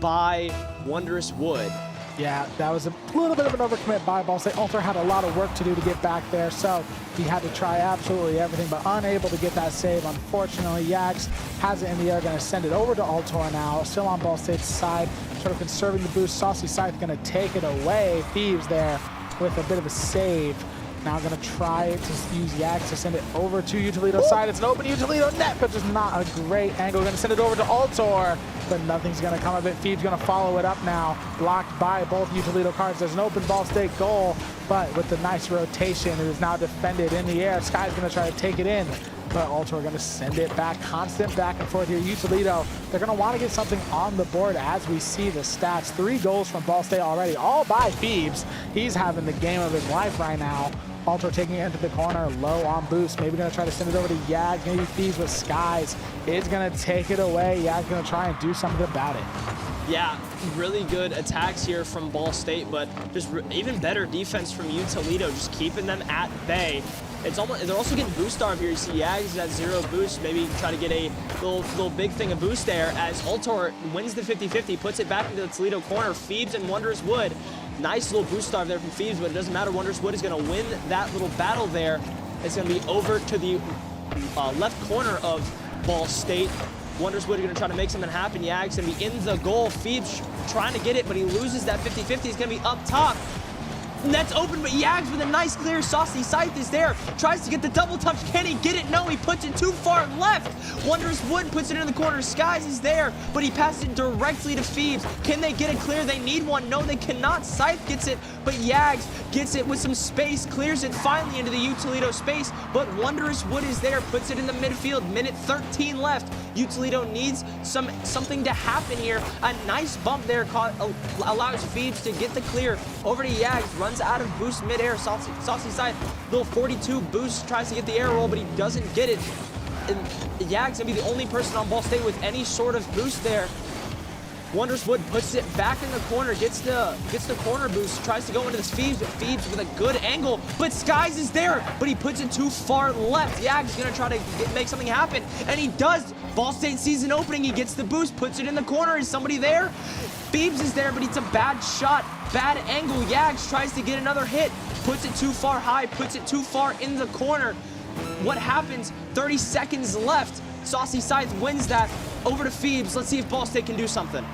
by Wondrous Wood. Yeah, that was a little bit of an overcommit by Ball State. Altor had a lot of work to do to get back there, so he had to try absolutely everything, but unable to get that save. Unfortunately, Yags has it in the air, going to send it over to Altor now. Still on Ball State's side, sort of conserving the boost. Saucy Scythe going to take it away. Thieves there with a bit of a save. Now going to try to use Yags to send it over to U Toledo's side. It's an open U Toledo net, but just not a great angle. Going to send it over to Altor, but nothing's going to come of it. Phoebes going to follow it up now. Blocked by both U Toledo cards. There's an open Ball State goal, but with the nice rotation, it is now defended in the air. Sky's going to try to take it in, but Altor going to send it back. Constant back and forth here. U Toledo, they're going to want to get something on the board as we see the stats. 3 goals from Ball State already, all by Phoebes. He's having the game of his life right now. Altor taking it into the corner, low on boost. Maybe going to try to send it over to Yags. Maybe Phoebes with Skies is going to take it away. Yags going to try and do something about it. Yeah, really good attacks here from Ball State, but just even better defense from U Toledo, just keeping them at bay. They're also getting boost starved here. You see Yags at 0 boost. Maybe try to get a little big thing of boost there as Altor wins the 50-50, puts it back into the Toledo corner. Phoebes and Wondrous Wood. Nice little boost starve there from Phoebes, but it doesn't matter. Wondrous Wood is going to win that little battle there. It's going to be over to the left corner of Ball State. Wondrous Wood is going to try to make something happen. Yags going to be in the goal. Phoebes trying to get it, but he loses that 50-50. He's going to be up top. Net's open, but Yags with a nice clear. Saucy Scythe is there. Tries to get the double touch. Can he get it? No, he puts it too far left. Wondrous Wood puts it in the corner. Skies is there, but he passes it directly to Phoebes. Can they get it clear? They need one. No, they cannot. Scythe gets it, but Yags gets it with some space, clears it finally into the U Toledo space, but Wondrous Wood is there, puts it in the midfield. Minute 13 left. U Toledo needs something to happen here. A nice bump there allows Phoebes to get the clear over to Yags. Runs out of boost midair. Saucy Scythe, little 42 boost, tries to get the air roll, but he doesn't get it. And Yags gonna be the only person on Ball State with any sort of boost there. Wondrous Wood puts it back in the corner, gets the corner boost, tries to go into this Phoebes, but Phoebes with a good angle, but Skies is there, but he puts it too far left. Yags is gonna try to make something happen, and he does. Ball State sees an opening, he gets the boost, puts it in the corner. Is somebody there? Phoebes is there, but it's a bad shot. Bad angle. Yags tries to get another hit. Puts it too far high. Puts it too far in the corner. What happens? 30 seconds left. Saucy Scythe wins that. Over to Phoebes. Let's see if Ball State can do something.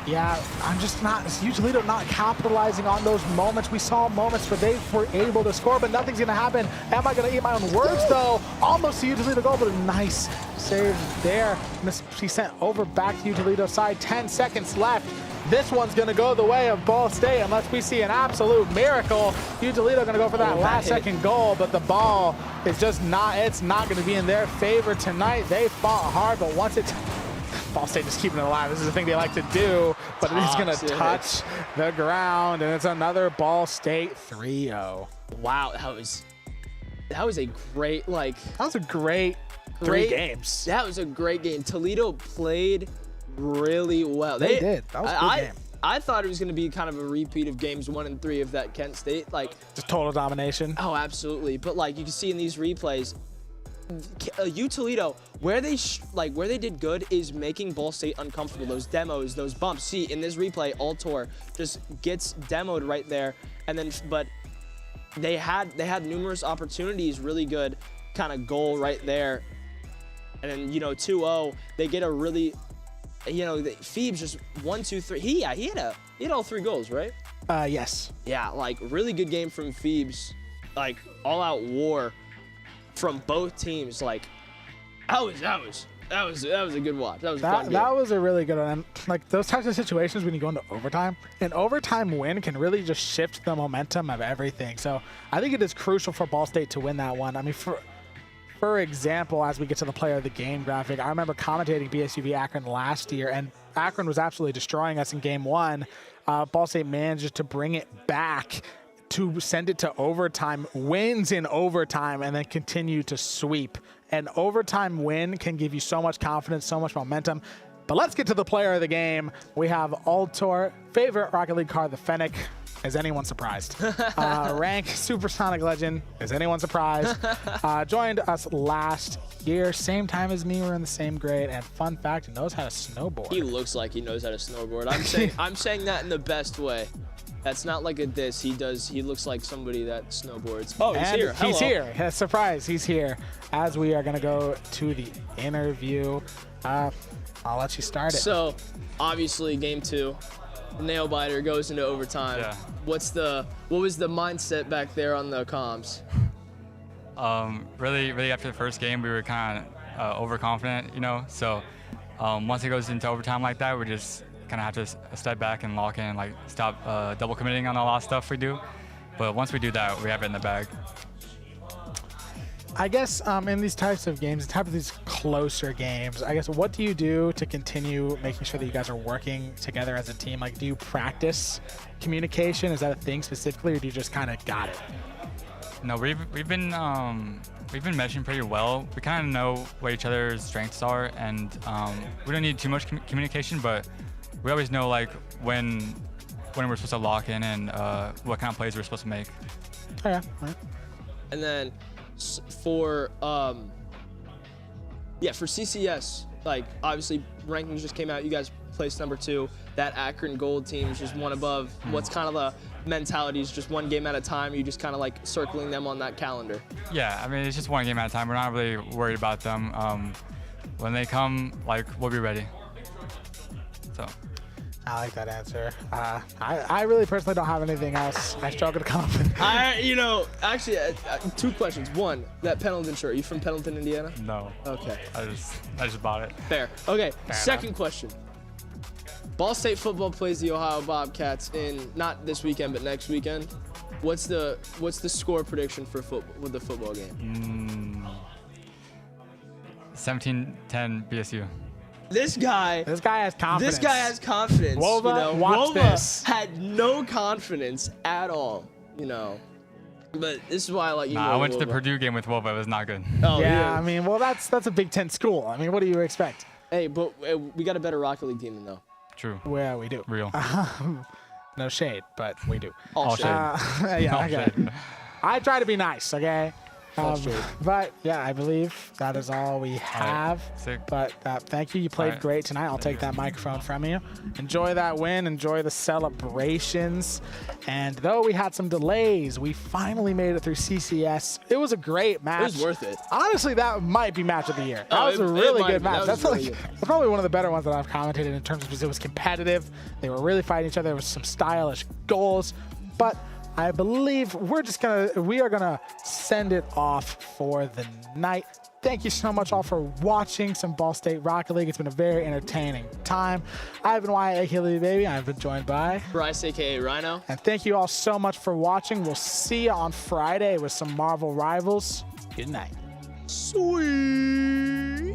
Yeah, I'm just not, Toledo not capitalizing on those moments. We saw moments where they were able to score, but nothing's going to happen. Am I going to eat my own words, though? Almost to Toledo goal, but a nice save there. She sent over back to Toledo side. 10 seconds left. This one's going to go the way of Ball State unless we see an absolute miracle. Toledo going to go for that last-second goal, but the ball is just not, it's not going to be in their favor tonight. They fought hard, but once it's Ball State just keeping it alive. This is the thing they like to do, but it is going to touch the ground, and it's another Ball State 3-0. Wow, that was a great, like... That was a great 3 games. That was a great game. Toledo played really well. They did. That was a good game. I thought it was going to be kind of a repeat of games 1 and 3 of that Kent State. Like, just total domination. Oh, absolutely. But, like, you can see in these replays, Toledo, where they did good is making Ball State uncomfortable. Those demos, those bumps. See, in this replay, Altor just gets demoed right there, and then but they had numerous opportunities, really good kind of goal right there, and then 2-0, they get a really, Phoebes just 1, 2, 3. He had all 3 goals, right? Yes. Yeah, like really good game from Phoebes, like all out war from both teams. Like that was a good watch. That was a fun game. That was a really good one. And like those types of situations when you go into overtime, an overtime win can really just shift the momentum of everything. So I think it is crucial for Ball State to win that one. I mean, for example, as we get to the player of the game graphic, I remember commentating BSU v Akron last year, and Akron was absolutely destroying us in game 1. Ball State managed to bring it back to send it to overtime, wins in overtime, and then continue to sweep. An overtime win can give you so much confidence, so much momentum. But let's get to the player of the game. We have Altor, favorite Rocket League card, the Fennec. Is anyone surprised? Rank, Supersonic Legend. Is anyone surprised? Joined us last year, same time as me. We're in the same grade. And fun fact, he knows how to snowboard. He looks like he knows how to snowboard. I'm saying that in the best way. That's not like a diss. He looks like somebody that snowboards. Oh, he's here. Hello. He's here. Surprise, he's here. As we are going to go to the interview, I'll let you start it. So, obviously, game 2, nail biter goes into overtime. Yeah. What was the mindset back there on the comms? Really after the first game, we were kind of overconfident, So once it goes into overtime like that, we just kind of have to step back and lock in, like stop double committing on a lot of stuff we do. But once we do that, we have it in the bag. I guess in these types of games, these closer games, I guess what do you do to continue making sure that you guys are working together as a team? Like, do you practice communication? Is that a thing specifically, or do you just kind of got it? No, we've been meshing pretty well. We kind of know what each other's strengths are, and we don't need too much communication, but we always know like when we're supposed to lock in and what kind of plays we're supposed to make. Oh, yeah. All right. And then for CCS, like obviously rankings just came out. You guys placed number 2. That Akron Gold team is just one above. What's kind of the mentality? Is just one game at a time? You just kind of like circling them on that calendar? Yeah, I mean it's just one game at a time. We're not really worried about them. When they come, like we'll be ready. So. I like that answer. I really personally don't have anything else. I struggle to come up with. Actually, 2 questions. One, that Pendleton shirt. Are you from Pendleton, Indiana? No. Okay. I just bought it. Fair. Okay. Fair Second enough. question. Ball State football plays the Ohio Bobcats in not this weekend but next weekend. What's the score prediction for with the football game? 17-10 BSU. This guy has confidence. Wova, watch this. Had no confidence at all, But this is why I like you. I went to the Purdue game with Wova. It was not good. Oh, yeah, I mean, well, that's a Big Ten school. I mean, what do you expect? Hey, but we got a better Rocket League team than though. True. Well, we do. Real. No shade, but we do. All shade. Yeah, All okay. shade. I try to be nice, okay? But yeah, I believe that is all we have. Sick. But thank you. You played Alright. great tonight. I'll take that microphone from you. Enjoy that win. Enjoy the celebrations. And though we had some delays, we finally made it through CCS. It was a great match. It was worth it. Honestly, that might be match of the year. That Oh, was a it really might good be. match. That was That's, really like, good. that's probably one of the better ones that I've commented in terms of because it was competitive. They were really fighting each other. There was some stylish goals. But I believe we are gonna send it off for the night. Thank you so much all for watching some Ball State Rocket League. It's been a very entertaining time. I've been Wyatt, aka Baby. I've been joined by Bryce, aka Rhino. and thank you all so much for watching. We'll see you on Friday with some Marvel Rivals. Good night. Sweet.